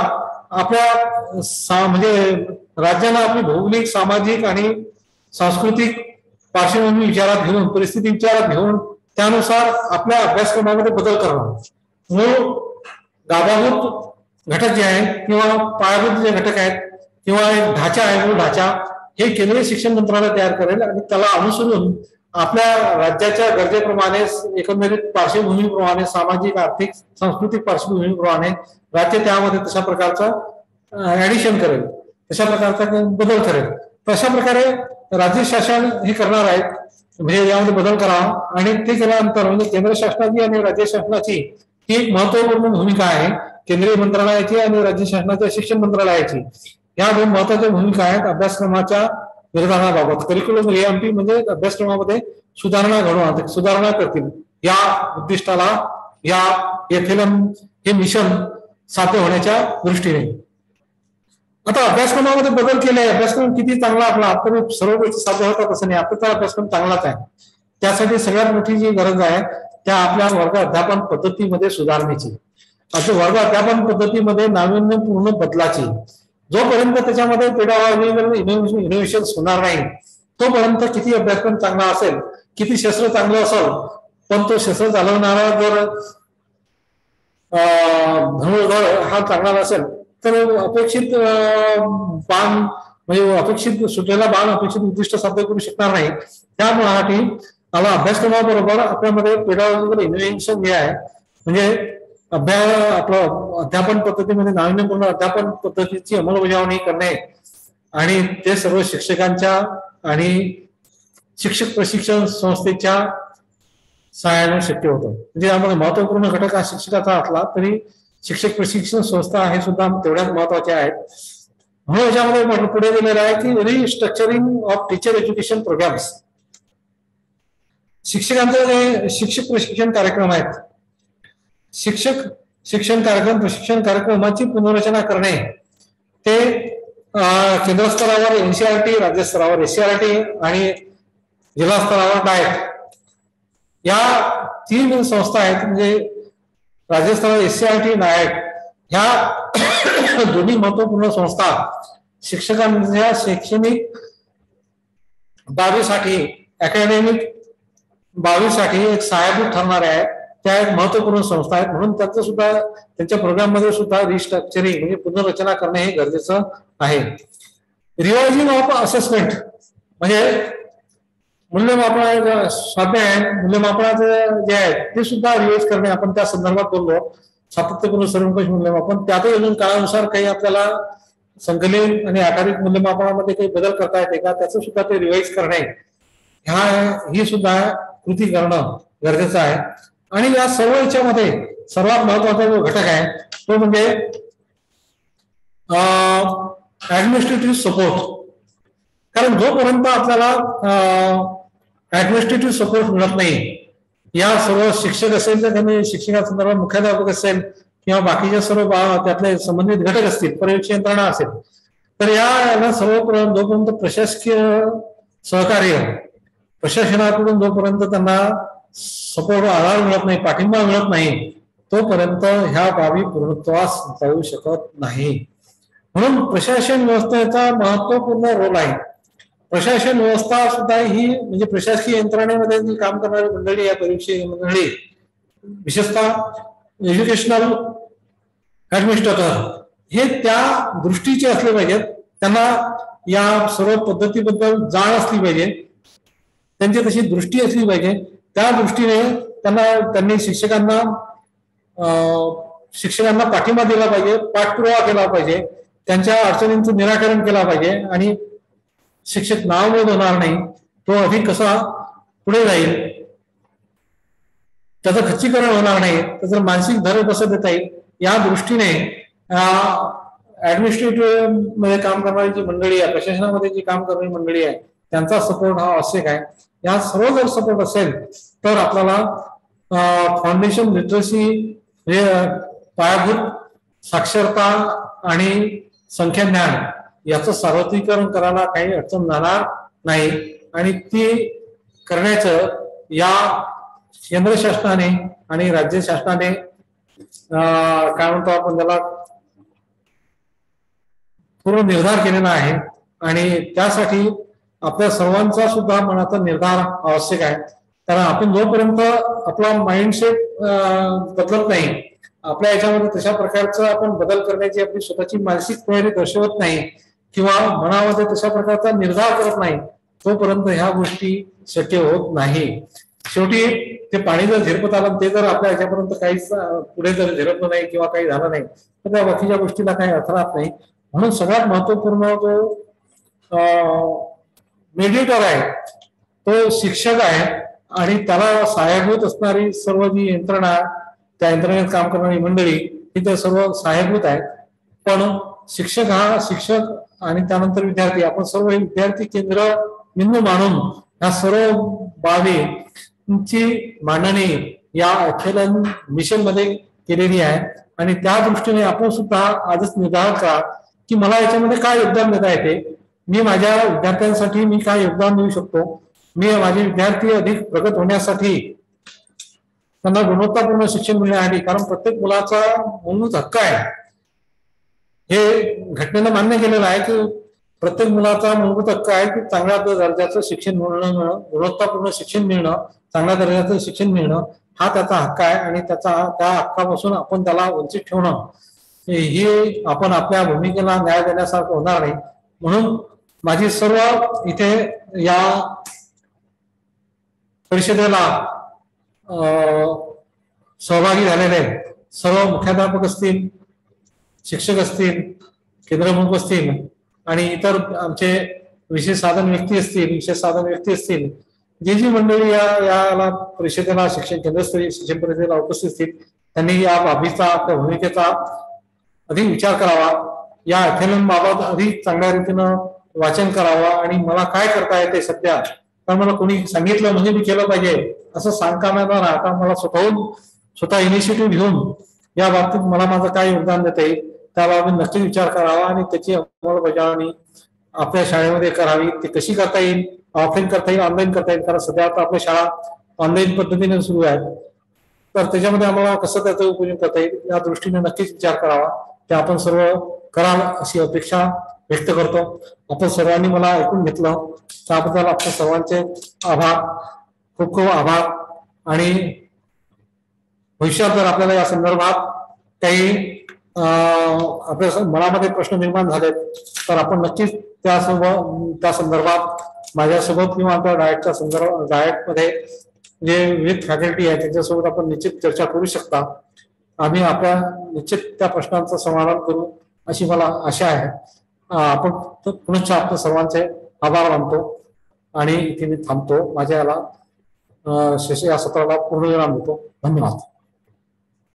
आपल्या म्हणजे राज्याला आपली भौगोलिक, सामाजिक आणि सांस्कृतिक पार्श्वभूमी विचारात घेऊन, परिस्थिती विचारात घेऊन त्यानुसार आपल्या अभ्यासक्रमामध्ये बदल करणं. मूळ गाभाभूत घटक जे आहेत किंवा पायाभूत जे घटक आहेत किंवा एक ढाचा आहे, मूळ ढाचा हे केंद्रीय शिक्षण मंत्रालय तयार करेल आणि त्याला अनुसरून आपल्या राज्याच्या गरजेप्रमाणे, एकंदरीत पार्श्वभूमीप्रमाणे, सामाजिक, आर्थिक, सांस्कृतिक पार्श्वभूमीप्रमाणे राज्य त्यामध्ये तशा प्रकारचा ऍडिशन करेल, तशा प्रकारचा बदल करेल. तशा प्रकारे राज्य शासन हे करणार आहेत, म्हणजे यामध्ये बदल करावा आणि ते केल्यानंतर म्हणजे केंद्र शासनाची आणि राज्य शासनाची ही एक महत्वपूर्ण भूमिका आहे. केंद्रीय मंत्रालयाची आणि राज्य शासनाच्या शिक्षण मंत्रालयाची या दोन महत्वाच्या भूमिका आहेत अभ्यासक्रमाच्या निर्धारणाबाबत. करिक्युलम रिएम्पी म्हणजे अभ्यासक्रमामध्ये सुधारणा करतील या उद्दिष्टाला या एथेलम हे मिशन साध्य होण्याच्या दृष्टीने. आता अभ्यासक्रमामध्ये बदल केले, अभ्यासक्रम किती चांगला आपला, आता सर्व गोष्टी साध्य होतात असं नाही, आता अभ्यासक्रम चांगलाच आहे. त्यासाठी सगळ्यात मोठी जी गरज आहे त्या आपल्या वर्ग अध्यापन पद्धतीमध्ये सुधारण्याची, असं वर्ग अध्यापन पद्धतीमध्ये नाविन्यपूर्ण बदलाची. जोपर्यंत त्याच्यामध्ये इनोव्हेशन होणार नाही तोपर्यंत किती अभ्यासक्रम चांगला असेल, किती शस्त्र चांगलं असेल, पण तो शस्त्र चालवणारा जर धनुर्धर हा चांगला नसेल तर अपेक्षित बाण म्हणजे अपेक्षित सुटलेला बाण अपेक्षित उद्दिष्ट साध्य करू शकणार नाही. त्यामुळे मला अभ्यासक्रमाबरोबर आपल्यामध्ये पेडागॉजिकल इनोव्हेशन जे आहे म्हणजे आपलं अध्यापन पद्धतीमध्ये नाविन्यपूर्ण अध्यापन पद्धतीची अंमलबजावणी करणे आणि ते सर्व शिक्षकांच्या आणि शिक्षक प्रशिक्षण संस्थेच्या सहाय्याने शक्य होतं. म्हणजे यामध्ये महत्वपूर्ण घटक हा शिक्षकाचा असला तरी शिक्षक प्रशिक्षण संस्था हे सुद्धा तेवढ्याच महत्वाच्या आहेत. म्हणून याच्यामध्ये पुढे दिलेलं आहे की restructuring of teacher education programmes. शिक्षकांचे जे शिक्षक प्रशिक्षण कार्यक्रम आहेत, शिक्षक शिक्षण कार्यक्रम प्रशिक्षण कार्यक्रमाची पुनर्रचना करणे ते केंद्र स्तरावर एनसीआरटी, राज्य स्तरावर एससीआरटी आणि जिल्हा स्तरावर डाएट या तीन संस्था आहेत. म्हणजे राज्य स्तरावर एससीआरटी, डाएट ह्या दोन्ही महत्वपूर्ण संस्था शिक्षकांच्या शैक्षणिक बाबीसाठी अकॅडमिक बाबीसाठी एक सहाय्यभूत ठरणार आहे. त्या एक महत्वपूर्ण संस्था आहेत. म्हणून त्याचं सुद्धा त्यांच्या प्रोग्राम मध्ये सुद्धा रिस्ट्रक्चरिंग म्हणजे पुनर्रचना करणे हे गरजेचं आहे. रिवायझिंग ऑफ असेसमेंट म्हणजे मूल्यमापन स्वाध्याय मूल्यमापनाचे जे आहे ते सुद्धा रिवाइज करणे. आपण त्या संदर्भात बोललो सातत्यपूर्ण सर्वंकष मूल्यमापन. त्यातही अजून काळानुसार काही आपल्याला संकलित आणि आकारिक मूल्यमापनामध्ये काही बदल करता येते का त्याचं सुद्धा ते रिवाइज करणे ही सुद्धा कृती करणं गरजेचं आहे. आणि या सर्व याच्यामध्ये सर्वात महत्वाचा जो घटक आहे तो म्हणजे ऍडमिनिस्ट्रेटिव्ह सपोर्ट. कारण जोपर्यंत आपल्याला ऍडमिनिस्ट्रेटिव्ह सपोर्ट मिळत नाही, या सर्व शिक्षक असेल तर त्यांनी शिक्षकासंदर्भात मुख्याध्यापक असेल किंवा बाकीच्या सर्व त्यातले संबंधित घटक असतील, पर्यवेक्षण यंत्रणा असेल, तर या सर्व जोपर्यंत प्रशासकीय सहकार्य प्रशासनाकडून जोपर्यंत त्यांना सपोर्ट आधार मिळत नाही, पाठिंबा मिळत नाही, तोपर्यंत ह्या बाबी पूर्णत्वास जाऊ शकत नाही. म्हणून प्रशासन व्यवस्थेचा महत्वपूर्ण रोल आहे. प्रशासन व्यवस्था सुद्धा ही म्हणजे प्रशासकीय यंत्रणेमध्ये जी काम करणारी मंडळी आहे, परीक्षे मंडळी, विशेषतः एज्युकेशनल ऍडमिनिस्ट्रेटर हे त्या दृष्टीचे असले पाहिजेत. त्यांना या सर्व पद्धतीबद्दल जाण असली पाहिजे, त्यांची तशी दृष्टी असली पाहिजे. त्या दृष्टीने त्यांनी शिक्षकांना पाठिंबा दिला पाहिजे, पाठपुरावा केला पाहिजे, त्यांच्या अडचणींचं निराकरण केला पाहिजे आणि शिक्षक नावमोद होणार नाही, तो अधिक कसा पुढे जाईल, त्याचं खच्चीकरण होणार नाही, त्याचं मानसिक धैर्य कसं देता येईल या दृष्टीने ऍडमिनिस्ट्रेटिव्ह मध्ये काम करणारी जी मंडळी आहे, प्रशासनामध्ये जी काम करणारी मंडळी आहे, त्यांचा सपोर्ट हा आवश्यक आहे. या सर्व जर सपोर्ट असेल तर आपल्याला फाउंडेशन लिटरसी म्हणजे पायाभूत साक्षरता आणि संख्याज्ञान याचं सार्वत्रिकरण करायला काही अडचण जाणार नाही. आणि ती करण्याचं या केंद्र शासनाने आणि राज्य शासनाने काय म्हणतो आपण त्याला पूर्ण निर्धार केलेला आहे. आणि त्यासाठी आपल्या सर्वांचा सुद्धा मनाचा निर्धार आवश्यक आहे. कारण आपण जोपर्यंत आपला माइंडसेट बदलत नाही, आपल्या याच्यामध्ये तशा प्रकारचा आपण बदल करण्याची आपली स्वतःची मानसिक तयारी दर्शवत नाही किंवा मनामध्ये तशा प्रकारचा निर्धार करत नाही, तोपर्यंत ह्या गोष्टी शक्य होत नाही. शेवटी ते पाणी जर झिरपत आलं, ते जर आपल्या ह्याच्यापर्यंत काहीच पुढे जर झिरपलं नाही किंवा काही झालं नाही तर त्या बाकीच्या गोष्टीला काही अर्थ राहत नाही. म्हणून सगळ्यात महत्वपूर्ण जो मेडिएटर आहे तो शिक्षक आहे आणि त्याला सहाय्यभूत असणारी सर्व जी यंत्रणा त्या यंत्रणेत काम करणारी मंडळी ही ते सर्व सहाय्यभूत आहेत. पण शिक्षक हा शिक्षक आणि त्यानंतर विद्यार्थी आपण सर्व विद्यार्थी केंद्र बिंदू मानून ह्या सर्व बाबींची मांडणी या अखिलन मिशन मध्ये केलेली आहे आणि त्या दृष्टीने आपण सुद्धा आजच निर्धार करा की मला याच्यामध्ये काय योगदान देता येते, मी माझ्या विद्यार्थ्यांसाठी मी काय योगदान देऊ शकतो, मी माझे विद्यार्थी अधिक प्रगत होण्यासाठी त्यांना गुणवत्तापूर्ण शिक्षण मिळण्यासाठी, कारण प्रत्येक मुलाचा मूलभूत हक्क आहे हे घटनेनं मान्य केलेलं आहे की प्रत्येक मुलाचा मूलभूत हक्क आहे की चांगल्या दर्जाचं शिक्षण मिळणं, गुणवत्तापूर्ण शिक्षण मिळणं, चांगल्या दर्जाचं शिक्षण मिळणं हा त्याचा हक्क आहे आणि त्या हक्कापासून आपण त्याला वंचित ठेवणं हे आपण आपल्या भूमिकेला न्याय देण्यासारखं होणार नाही. म्हणून माझी सर्व इथे या परिषदेला सहभागी झालेले सर्व मुख्याध्यापक असतील, शिक्षक असतील, केंद्रप्रमुख असतील आणि इतर आमचे विशेष साधन व्यक्ती असतील, जी मंडळी याला परिषदेला शिक्षण केंद्रस्तरीय शिक्षण परिषदेला उपस्थित असतील त्यांनी या बाबीचा आपल्या भूमिकेचा अधिक विचार करावा, या अध्ययन बाबत अधिक चांगल्या रीतीनं वाचन करावं आणि मला काय करता येते सध्या तर मला कोणी सांगितलं म्हणजे मी केलं पाहिजे असं सांगता न राहता मला स्वतः इनिशिएटिव्ह घेऊन या बाबतीत मला माझं काय योगदान देता येईल त्याबाबत नक्की विचार करावा आणि त्याची अंमलबजावणी आपल्या शाळेमध्ये करावी. ती कशी करता येईल, ऑफलाईन करता येईल, ऑनलाईन करता येईल, कारण सध्या आता आपल्या शाळा ऑनलाईन पद्धतीने सुरू आहेत तर त्याच्यामध्ये आम्हाला कसं त्याचा उपयोग करता येईल या दृष्टीने नक्कीच विचार करावा. ते आपण सर्व कराल अशी अपेक्षा व्यक्त करतो. आपण सर्वांनी मला ऐकून घेतलं त्याबद्दल आपल्या सर्वांचे आभार, खूप खूप आभार. आणि भविष्यात जर आपल्याला या संदर्भात काही आपल्या मनामध्ये प्रश्न निर्माण झाले तर आपण नक्कीच त्या संदर्भात माझ्यासोबत किंवा आपल्या डायटमध्ये जे विविध फॅकल्टी आहे त्यांच्यासोबत आपण निश्चित चर्चा करू शकता. आम्ही आपल्या निश्चित त्या प्रश्नांचं समाधान करू अशी मला आशा आहे. आपण पुनश्च आपल्या सर्वांचे आभार मानतो आणि इथे मी थांबतो. माझ्या या सत्राला पूर्णविराम देतो. धन्यवाद.